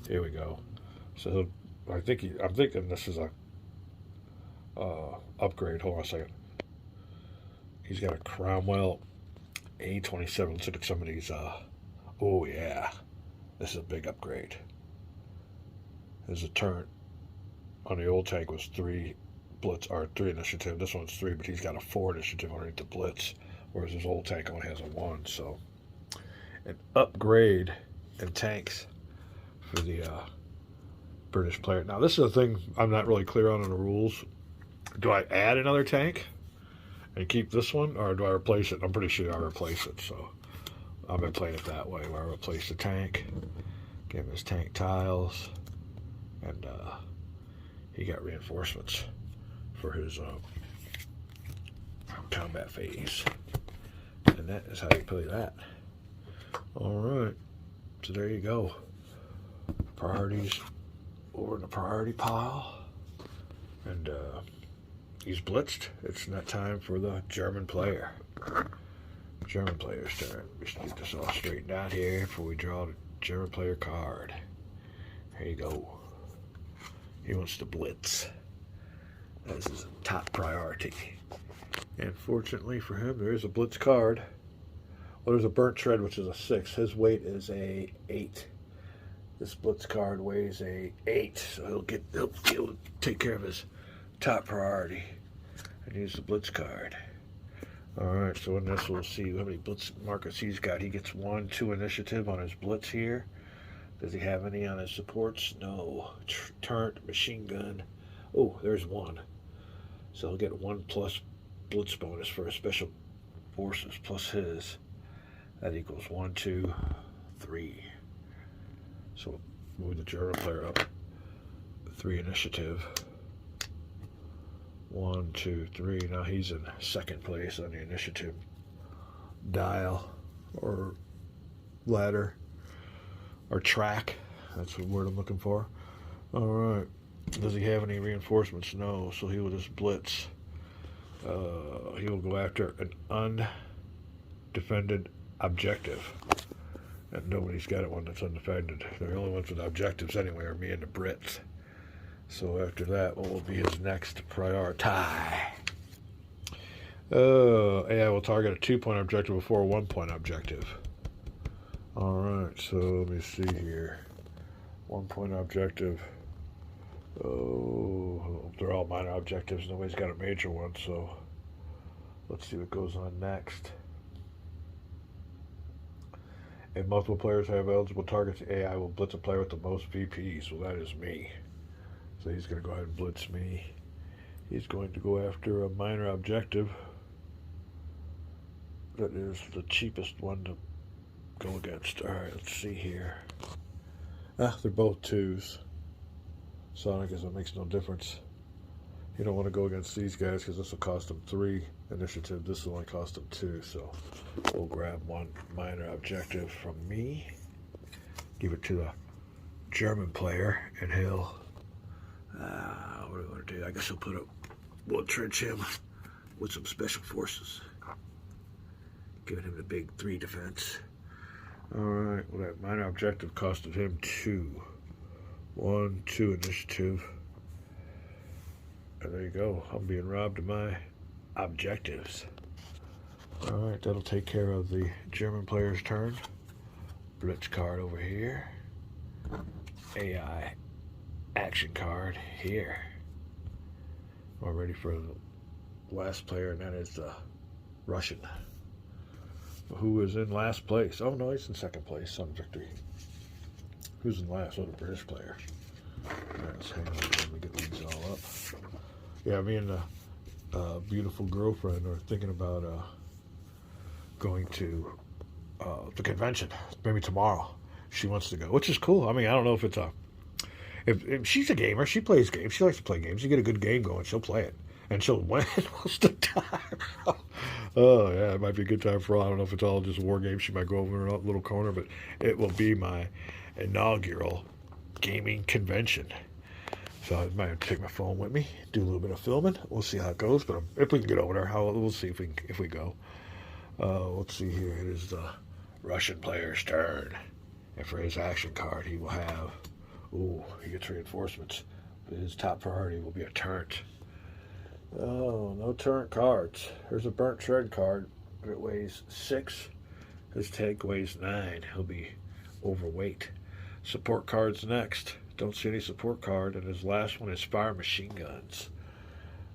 Here we go. So I'm thinking this is a upgrade. Hold on a second. He's got a Cromwell A27. Let's look at some of these. Oh yeah, this is a big upgrade. There's a turn. On the old tank was 3 blitz or 3 initiative. This one's 3, but he's got a 4 initiative underneath the blitz, whereas his old tank only has a 1. So an upgrade in tanks for the British player. Now this is a thing I'm not really clear on the rules. Do I add another tank and keep this one, or do I replace it? I'm pretty sure I replace it. So I've been playing it that way, where I replace the tank, give him his tank tiles, and he got reinforcements for his combat phase. And that is how you play that. Alright. So there you go. Priorities over in the priority pile. And he's blitzed. It's not time for the German player. German player's turn. We should get this all straightened out here before we draw the German player card. Here you go. He wants to blitz. That's his top priority. And fortunately for him, there is a blitz card. Well, there's a burnt shred, which is a 6. His weight is a 8. This blitz card weighs a 8, so he'll be able to take care of his top priority and use the blitz card. All right, so in this we'll see how many blitz markers he's got. He gets 1, 2 initiative on his blitz here. Does he have any on his supports? No. Turret, machine gun. Oh, there's 1. So he'll get 1 plus blitz bonus for his special forces plus his. That equals 1, 2, 3. So we'll move the German player up 3 initiative. 1, 2, 3. Now he's in second place on the initiative dial or ladder. Or track. That's the word I'm looking for. Alright. Does he have any reinforcements? No. So he will just blitz. He will go after an undefended objective. And nobody's got one that's undefended. The only ones with objectives anyway are me and the Brits. So after that, what will be his next priority? AI will target a 2-point objective before a 1-point objective. Alright, so let me see here. 1-point objective. Oh, they're all minor objectives. Nobody's got a major one, so let's see what goes on next. If multiple players have eligible targets, AI will blitz a player with the most VPs. Well, that is me. So he's going to go ahead and blitz me. He's going to go after a minor objective. That is the cheapest one to go against. Alright, let's see here. They're both 2s. So I guess it makes no difference. You don't want to go against these guys because this will cost them 3 initiative. This will only cost them 2. So we'll grab 1 minor objective from me. Give it to the German player. And he'll... what do we want to do? I guess we'll trench him with some special forces. Giving him the big 3 defense. Alright, well that minor objective costed him 2. 1, 2 initiative. And there you go. I'm being robbed of my objectives. Alright, that'll take care of the German player's turn. Blitz card over here. AI action card here. We're ready for the last player, and that is the Russian, who is in last place. Oh no, he's in second place on victory. Who's in last? Oh, the British player. Alright, let's hang on. Let me get these all up. Yeah, me and the beautiful girlfriend are thinking about going to the convention. Maybe tomorrow. She wants to go, which is cool. I mean, I don't know if it's if she's a gamer. She plays games. She likes to play games. You get a good game going, she'll play it. and she'll win most of the time. Oh, yeah, it might be a good time for all. I don't know if it's all just a war game. She might go over in a little corner, but it will be my inaugural gaming convention. So I might take my phone with me, do a little bit of filming. We'll see how it goes, but if we can get over there, we'll see if we go. Let's see here. It is the Russian player's turn. And for his action card, he will have... Ooh, he gets reinforcements. But his top priority will be a turret. Oh, no turret cards. Here's a burnt shred card. It weighs 6. His tank weighs 9. He'll be overweight. Support cards next. Don't see any support card. And his last one is fire machine guns.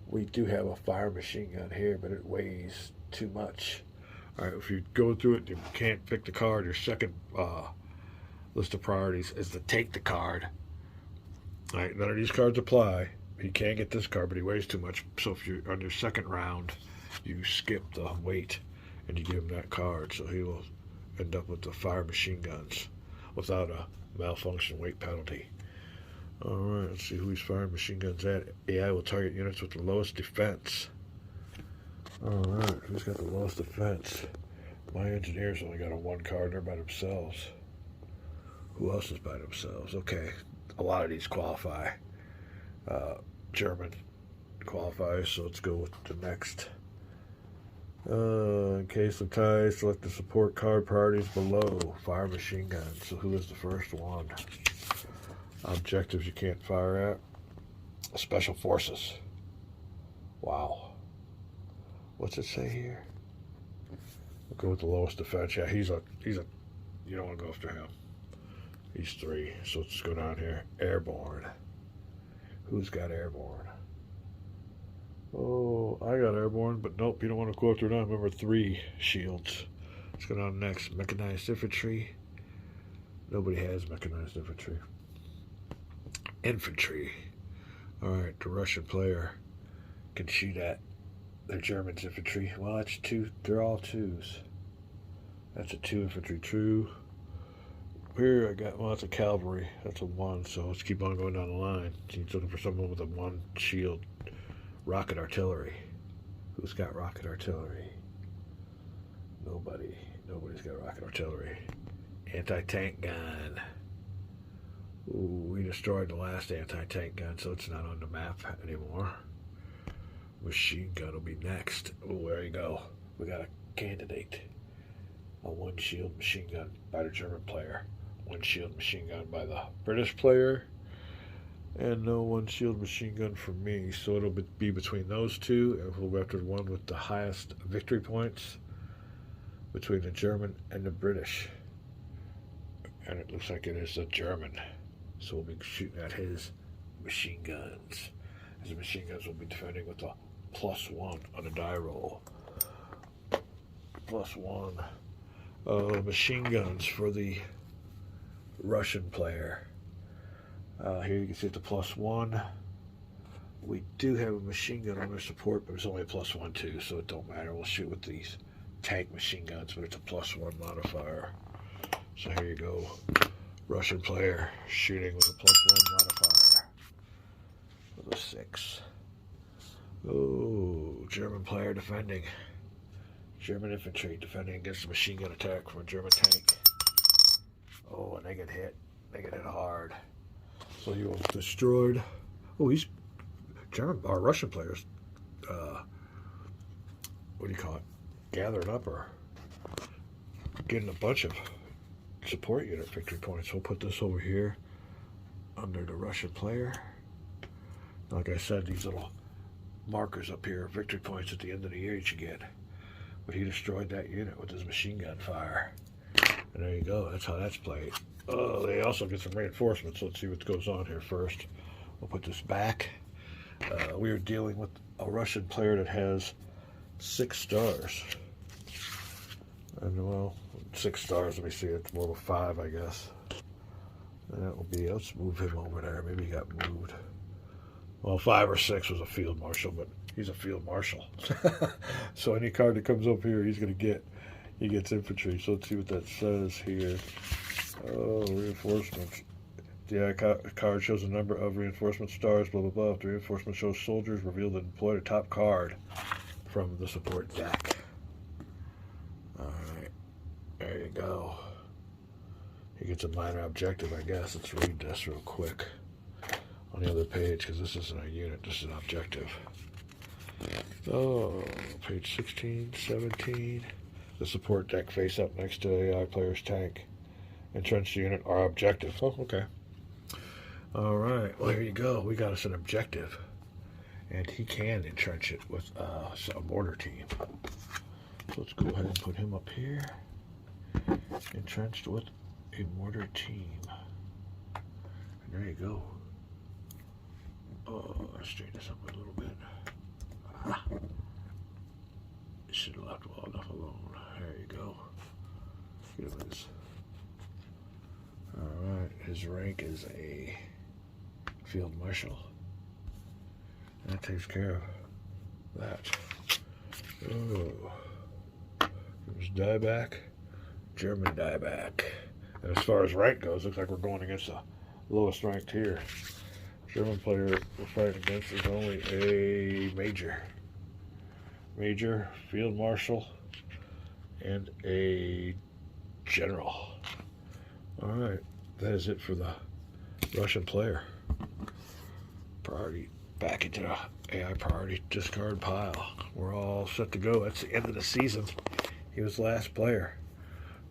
We do have a fire machine gun here, but it weighs too much. All right, if you go through it and you can't pick the card, your second list of priorities is to take the card. All right, none of these cards apply. He can't get this card, but he weighs too much. So if you're on your second round, you skip the weight and you give him that card. So he will end up with the fire machine guns without a malfunction weight penalty. All right, let's see who he's firing machine guns at. AI will target units with the lowest defense. All right, who's got the lowest defense? My engineers only got a 1 card. They're by themselves. Who else is by themselves? Okay, a lot of these qualify. German qualifies, so let's go with the next. In case of ties, select the support card priorities below. Fire machine guns. So who is the first one? Objectives you can't fire at. Special forces. Wow. What's it say here? We'll go with the lowest defense. Yeah, he's a. You don't want to go after him. He's 3. So let's go down here. Airborne. Who's got airborne? Oh, I got airborne, but nope, you don't want to go after that. Remember 3 shields. Let's go down next. Mechanized infantry. Nobody has mechanized infantry. Infantry. Alright, the Russian player can shoot at the German's infantry. Well, that's 2. They're all 2s. That's a 2 infantry. True. Here I got, well, that's a cavalry. That's a 1, so let's keep on going down the line. He's looking for someone with a 1 shield. Rocket artillery. Who's got rocket artillery? Nobody. Nobody's got rocket artillery. Anti-tank gun. Ooh, we destroyed the last anti-tank gun, so it's not on the map anymore. Machine gun will be next. Oh, there you go. We got a candidate. A 1 shield machine gun by the German player. 1 shield machine gun by the British player. And no 1 shield machine gun for me. So it'll be between those 2. And we'll go after the one with the highest victory points between the German and the British. And it looks like it is the German. So we'll be shooting at his machine guns. His machine guns will be defending with a +1 on a die roll. +1. Machine guns for the Russian player. Here you can see it's a +1. We do have a machine gun under support, but it's only a +1 too, so it don't matter. We'll shoot with these tank machine guns, but it's a +1 modifier. So here you go. Russian player shooting with a +1 modifier. With a 6. Oh, German player defending. German infantry defending against a machine gun attack from a German tank. Oh, and they get hit. They get hit hard. So you will destroyed. Oh, he's German or Russian players. What do you call it? Gathering up or getting a bunch of support unit victory points. We'll put this over here under the Russian player. Like I said, these little markers up here are victory points at the end of the year you should get. But he destroyed that unit with his machine gun fire. And there you go. That's how that's played. Oh, they also get some reinforcements. Let's see what goes on here first. We'll put this back. We are dealing with a Russian player that has 6 stars. And, well, 6 stars. Let me see. It's more of a 5, I guess. And that will be, let's move him over there. Maybe he got moved. Well, 5 or 6 was a field marshal, but he's a field marshal. So any card that comes up here, he's going to get. He gets infantry. So let's see what that says here. Oh, reinforcements. The card shows a number of reinforcement stars, blah blah blah. If the reinforcement shows soldiers, reveal the deployed top card from the support deck. Alright, there you go. He gets a minor objective, I guess. Let's read this real quick on the other page, because this isn't a unit, this is an objective. Oh, page 16, 17. The support deck face up next to the AI player's tank. Entrench the unit, our objective. Oh, okay. Alright, well, here you go. We got us an objective. And he can entrench it with a mortar team. So let's go ahead and put him up here. Entrenched with a mortar team. And there you go. Oh, let's straighten this up a little bit. Should have left well enough alone. There you go. Look at this. Alright, his rank is a field marshal. That takes care of that. Oh. There's dieback, German dieback. And as far as rank goes, looks like we're going against the lowest ranked here. German player we're fighting against is only a major. Major, field marshal, and a general. Alright, that is it for the Russian player. Priority back into the AI priority discard pile. We're all set to go. That's the end of the season. He was the last player.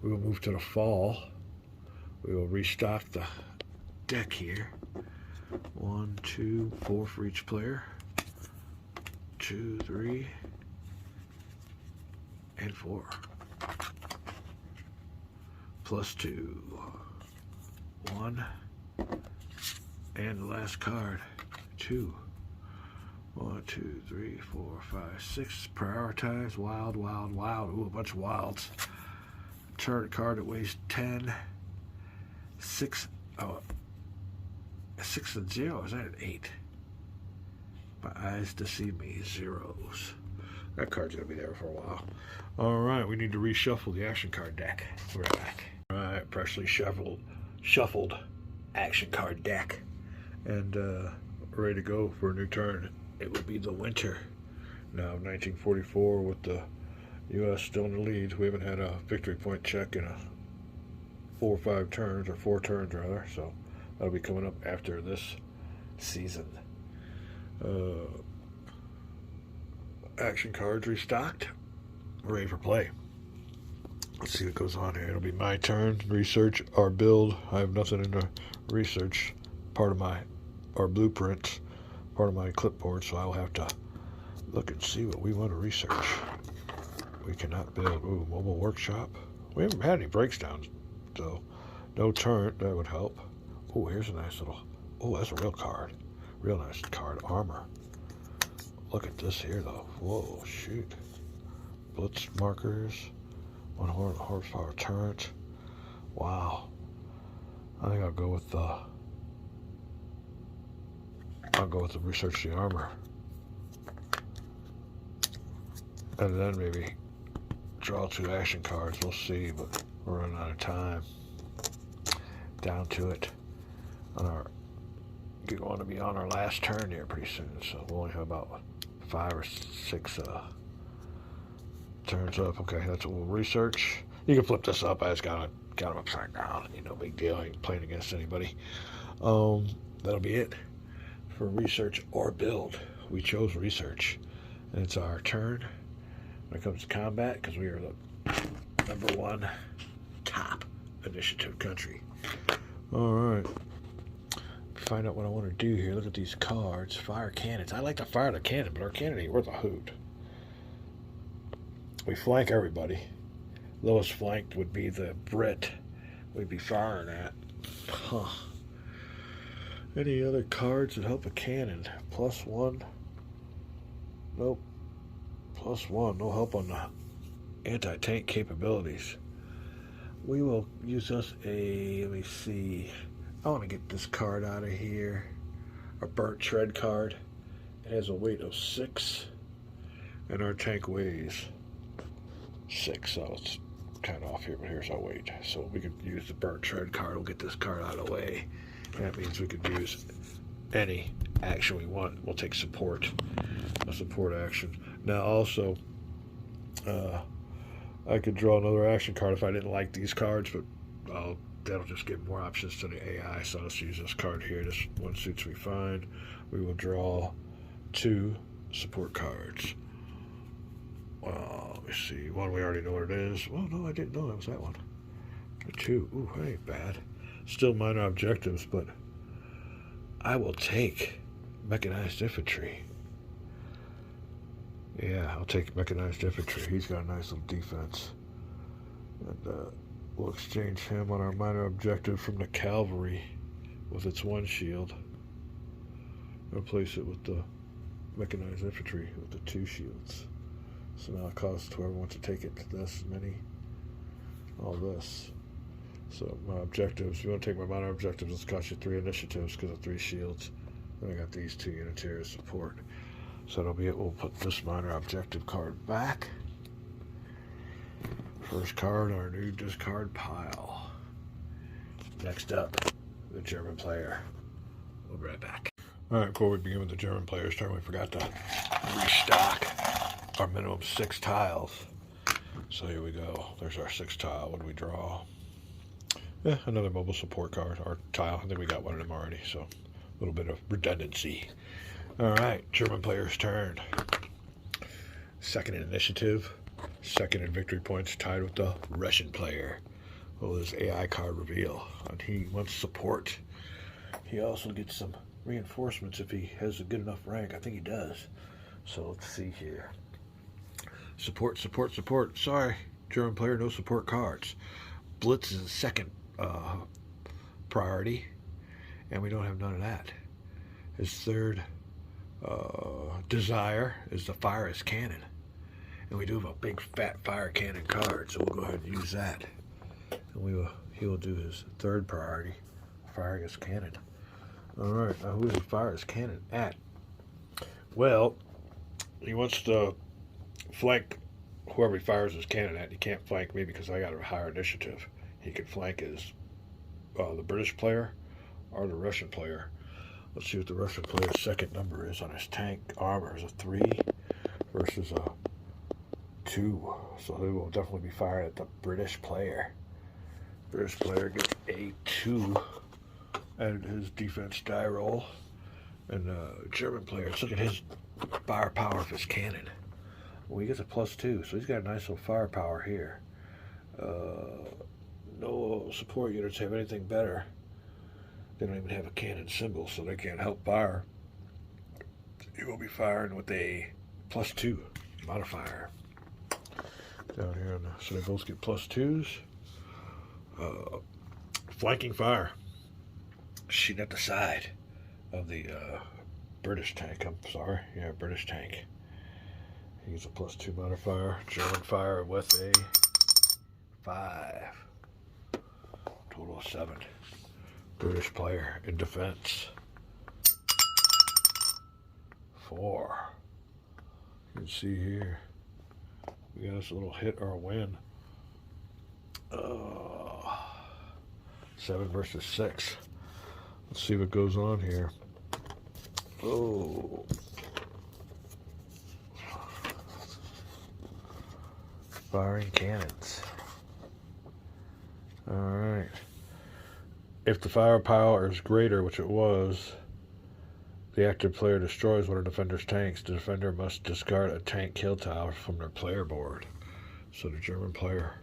We will move to the fall. We will restock the deck here. 1, 2, 4 for each player. 2, 3, and 4. Plus 2. 1. And the last card. 2. 1, 2, 3, 4, 5, 6. Prioritize. Wild, wild, wild. Ooh, a bunch of wilds. Target card that weighs 10. 6. Oh, 6 and 0. Is that an 8? My eyes deceive me. Zeros. That card's going to be there for a while. Alright, we need to reshuffle the action card deck. We're back. Alright, freshly shuffled action card deck. And ready to go for a new turn. It will be the winter. Now, 1944 with the U.S. still in the lead. We haven't had a victory point check in 4 or 5 turns, or 4 turns rather. So that'll be coming up after this season. Action cards restocked. We're ready for play. Let's see what goes on here. It'll be my turn. Research or build. I have nothing in the research part of our blueprints, part of my clipboard, so I'll have to look and see what we want to research. We cannot build. Ooh, mobile workshop. We haven't had any breakdowns, so no turn. That would help. Oh, here's a nice little. Oh, that's a real card. Real nice card. Armor. Look at this here, though. Whoa, shoot. Blitz markers. 1 horsepower turret. Wow. I think I'll go with the research the armor. And then maybe draw 2 action cards. We'll see, but we're running out of time. Down to it. We want to be on our last turn here pretty soon, so we'll only have about 5 or 6 turns up. Okay, that's what we'll research. You can flip this up. I just got them upside down. No big deal. I ain't playing against anybody. That'll be it for research or build. We chose research, and it's our turn when it comes to combat, because we are the #1 top initiative country. All right. Find out what I want to do here. Look at these cards. Fire cannons. I like to fire the cannon, but our cannon ain't worth a hoot. We flank everybody. Lowest flanked would be the Brit. We'd be firing at. Huh. Any other cards that help a cannon? +1. Nope. +1. No help on the anti-tank capabilities. We will use us a, let me see. I want to get this card out of here. A burnt shred card. It has a weight of 6. And our tank weighs 6. So it's kind of off here, but here's our weight. So we could use the burnt shred card. We'll get this card out of the way. That means we could use any action we want. We'll take support, a support action. Now also, I could draw another action card if I didn't like these cards, but that'll just give more options to the AI. So let's use this card here. This one suits me fine. We will draw 2 support cards. Let me see. One we already know what it is. Well, no, I didn't know that was that one. 2. Ooh, that ain't bad. Still minor objectives, but I will take Mechanized Infantry. Yeah, I'll take Mechanized Infantry. He's got a nice little defense. And we'll exchange him on our minor objective from the Cavalry with its 1 shield. Replace it with the Mechanized Infantry with the 2 shields. So now it costs whoever wants to take it to this many, all this. So my objectives, if you want to take my minor objectives, it's cost you 3 initiatives because of 3 shields. Then I got these 2 unitary support. So that'll be it. We'll put this minor objective card back. First card, our new discard pile. Next up, the German player. We'll be right back. Alright, before we begin with the German player's turn, we forgot to restock our minimum 6 tiles. So here we go. There's our 6 tile. What do we draw? Yeah, another mobile support card, or tile. I think we got one of them already, so a little bit of redundancy. Alright, German player's turn. Second in initiative, second in victory points, tied with the Russian player. Well, his AI card reveal, and he wants support. He also gets some reinforcements if he has a good enough rank. I think he does. So let's see here. Support, support, support. Sorry, German player, no support cards. Blitz is the second priority, and we don't have none of that. His third desire is to fire his cannon, and we do have a big fat fire cannon card, so we'll go ahead and use that. And he will do his third priority, firing his cannon. All right, now who does he fire his cannon at? Well, he wants to flank whoever he fires his cannon at. He can't flank me because I got a higher initiative. He can flank his the British player or the Russian player. Let's see what the Russian player's second number is on his tank armor. Is a 3 versus a 2. So they will definitely be firing at the British player. British player gets a 2 added to his defense die roll. And German player, let's look at his firepower of his cannon. Well, he gets a +2, so he's got a nice little firepower here. No support units have anything better. They don't even have a cannon symbol, so they can't help fire. He will be firing with a +2 modifier. Down here, so they both get +2s. Flanking fire. Shooting at the side of the British tank. I'm sorry. Yeah, British tank. He gets a +2 modifier. German fire with a 5. Total of 7. British player in defense. 4. You can see here. We got us a little hit or a win. 7 versus 6. Let's see what goes on here. Oh. Firing cannons. Alright. If the firepower is greater, which it was, the active player destroys one of the defender's tanks. The defender must discard a tank kill tile from their player board. So the German player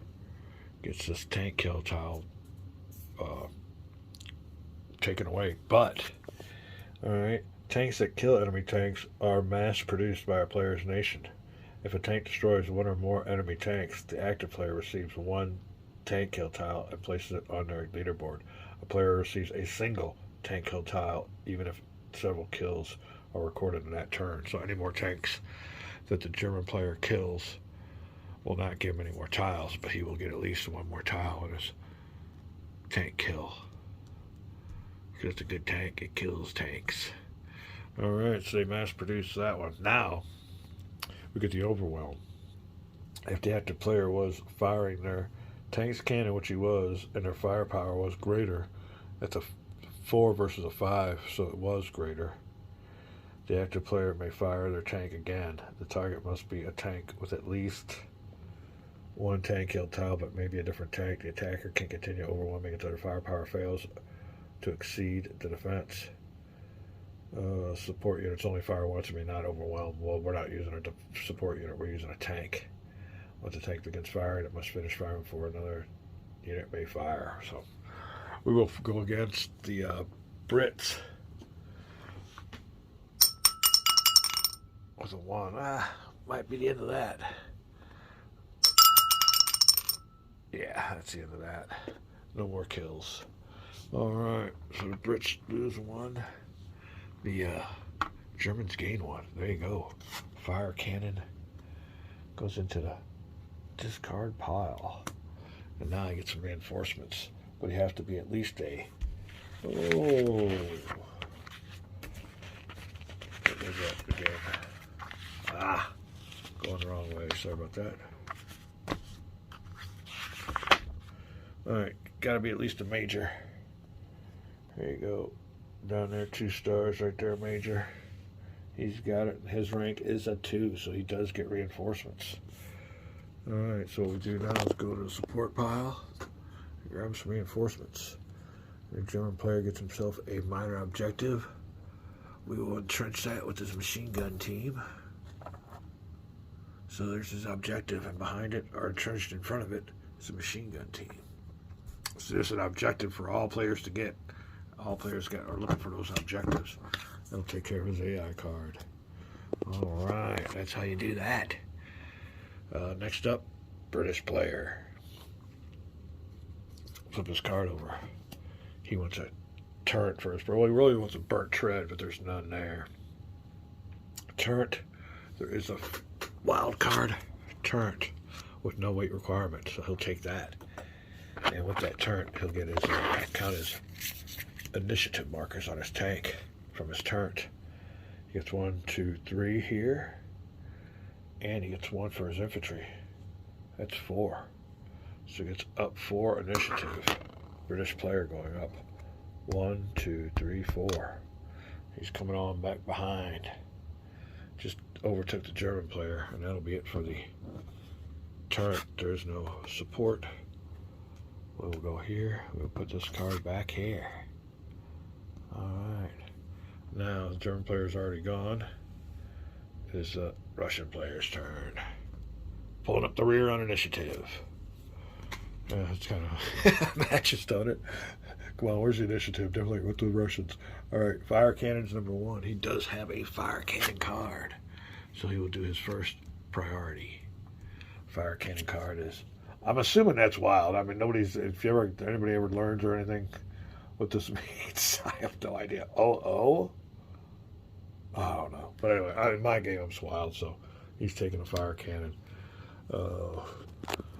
gets this tank kill tile taken away. But, alright, tanks that kill enemy tanks are mass produced by a player's nation. If a tank destroys one or more enemy tanks, the active player receives 1 tank kill tile and places it on their leaderboard. A player receives a single tank kill tile even if several kills are recorded in that turn. So any more tanks that the German player kills will not give him any more tiles, but he will get at least 1 more tile on his tank kill. Because it's a good tank, it kills tanks. Alright, so they mass produce that one. Now, we get the overwhelm. If the active player was firing their tank's cannon, which he was, and their firepower was greater, that's a 4 versus a 5, so it was greater. The active player may fire their tank again. The target must be a tank with at least one tank kill tile, but maybe a different tank. The attacker can continue overwhelming until their firepower fails to exceed the defense. Support units only fire once and may not overwhelm. Well, we're not using a support unit, we're using a tank. Once the tank begins firing, it must finish firing before another unit may fire. So we will go against the Brits with a 1. Might be the end of that. Yeah, that's the end of that. No more kills. Alright, so the Brits lose 1. The Germans gain 1. There you go. Fire cannon goes into the discard pile. And now I get some reinforcements. But you have to be at least a... Oh. What was that again? Going the wrong way. Sorry about that. Alright, gotta be at least a major. There you go. Down there, 2 stars right there, major. He's got it. His rank is a 2, so he does get reinforcements. Alright, so what we do now is go to the support pile and grab some reinforcements. The German player gets himself a minor objective. We will entrench that with his machine gun team. So there's his objective, and behind it, or entrenched in front of it, is a machine gun team. So there's an objective for all players to get. All players are looking for those objectives. That'll take care of his AI card. Alright, that's how you do that. Next up, British player. Flip his card over. He wants a turret first. Well, he really wants a burnt tread, but there's none there. Turret, there is a wild card turret with no weight requirement, so he'll take that. And with that turret, he'll get his count his initiative markers on his tank from his turret. He gets 1, 2, 3 here, and he gets 1 for his infantry. That's 4. So he gets up 4 initiative. British player going up 1, 2, 3, 4. He's coming on back behind. Just overtook the German player, and that'll be it for the turret. There's no support. We'll go here. We'll put this card back here. Alright. Now the German player's already gone. It's the Russian player's turn. Pulling up the rear on initiative. It's kind of matches, don't it? Come on, where's the initiative? Definitely with the Russians. Alright, fire cannon's number 1. He does have a fire cannon card. So he will do his first priority. Fire cannon card is... I'm assuming that's wild. I mean, anybody ever learns or anything what this means, I have no idea. Oh? I don't know. But anyway, in my game, I'm wild, so he's taking a fire cannon.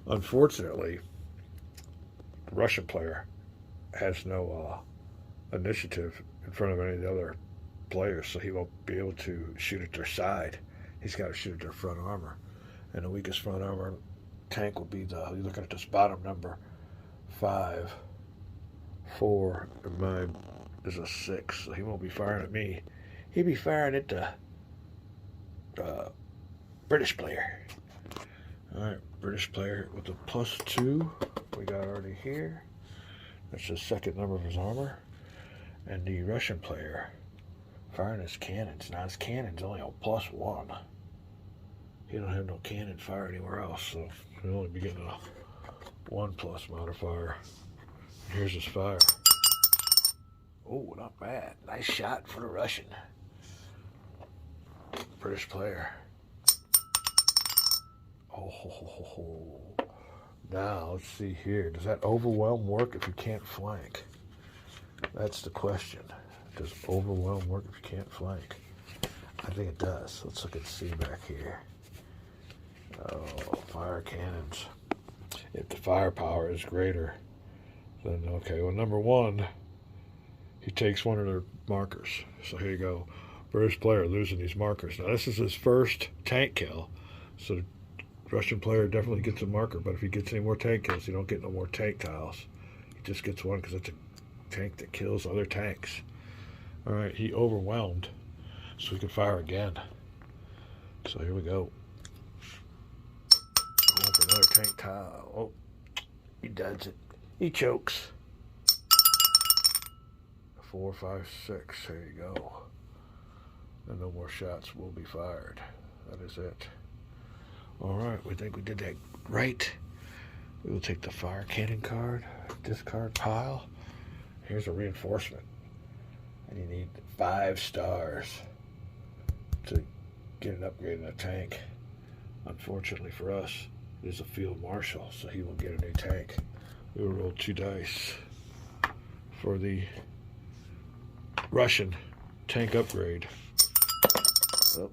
Unfortunately, the Russian player has no initiative in front of any of the other players, so he won't be able to shoot at their side. He's got to shoot at their front armor. And the weakest front armor tank will be you're looking at this bottom number, 5, 4, and mine is a 6, so he won't be firing at me. He'll be firing at the British player. Alright, British player with a +2, we got already here. That's the second number of his armor. And the Russian player firing his cannons. Now his cannon's only a +1. He don't have no cannon fire anywhere else, so he'll only be getting a 1+ modifier. And here's his fire. Oh, not bad. Nice shot for the Russian. British player. Oh. Now, let's see here. Does that overwhelm work if you can't flank? That's the question. Does overwhelm work if you can't flank? I think it does. Let's look at C back here. Oh, fire cannons. If the firepower is greater, then okay. Well, number 1, he takes one of their markers. So here you go. British player losing these markers. Now, this is his first tank kill. So the Russian player definitely gets a marker. But if he gets any more tank kills, he don't get no more tank tiles. He just gets 1 because it's a tank that kills other tanks. Alright, he overwhelmed, so we can fire again. So here we go. Going for another tank tile. Oh, he does it. He chokes. 4, 5, 6. There you go. And no more shots will be fired. That is it. Alright, we think we did that right. We will take the fire cannon card, discard pile. Here's a reinforcement. And you need 5 stars to get an upgrade in a tank. Unfortunately for us, it is a field marshal, so he will get a new tank. We will roll 2 dice for the Russian tank upgrade. Oh.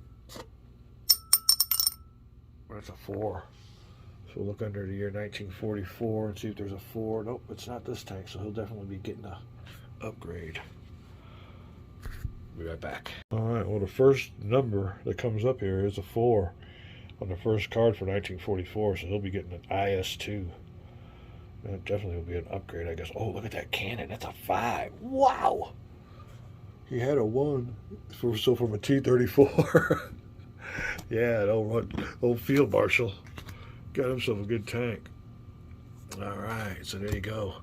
That's a 4. So we'll look under the year 1944 and see if there's a 4. Nope, it's not this tank, so he'll definitely be getting a upgrade. Be right back. Alright, well the first number that comes up here is a 4 on the first card for 1944, so he'll be getting an IS-2. That definitely will be an upgrade, I guess. Oh, look at that cannon. That's a 5. Wow! He had a 1, so from a T-34. Yeah, old field marshal got himself a good tank. Alright, so there you go.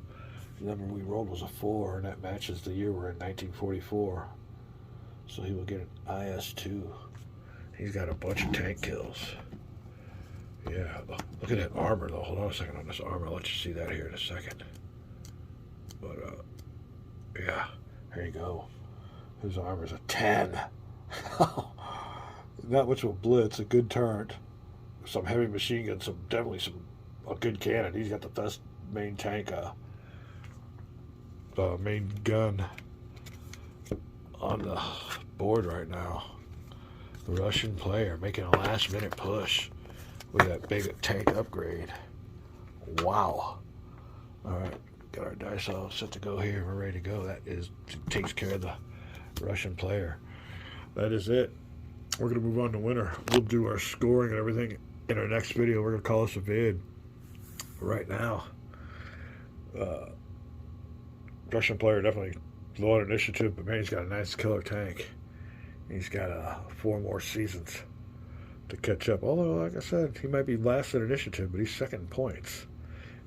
The number we rolled was a 4, and that matches the year we're in, 1944. So he will get an IS-2. He's got a bunch of tank kills. Yeah, look at that armor, though. Hold on a second on this armor. I'll let you see that here in a second. But, yeah, here you go. His armor's a 10. Not much of a blitz, a good turret. Some heavy machine guns, definitely a good cannon. He's got the best main tank, main gun on the board right now. The Russian player making a last-minute push with that big tank upgrade. Wow. Alright, got our dice all set to go here. We're ready to go. That takes care of the Russian player. That is it. We're going to move on to winner. We'll do our scoring and everything in our next video. We're going to call this a vid. Right now, Russian player definitely low on initiative, but man, he's got a nice killer tank. He's got 4 more seasons to catch up. Although, like I said, he might be last in initiative, but he's second in points.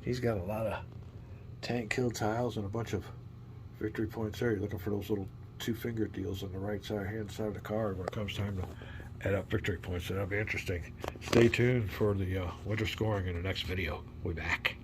He's got a lot of tank kill tiles and a bunch of victory points there. You're looking for those little 2-finger deals on the right side, hand side of the card when it comes time to add up victory points. So that'll be interesting. Stay tuned for the winter scoring in the next video. We'll be back.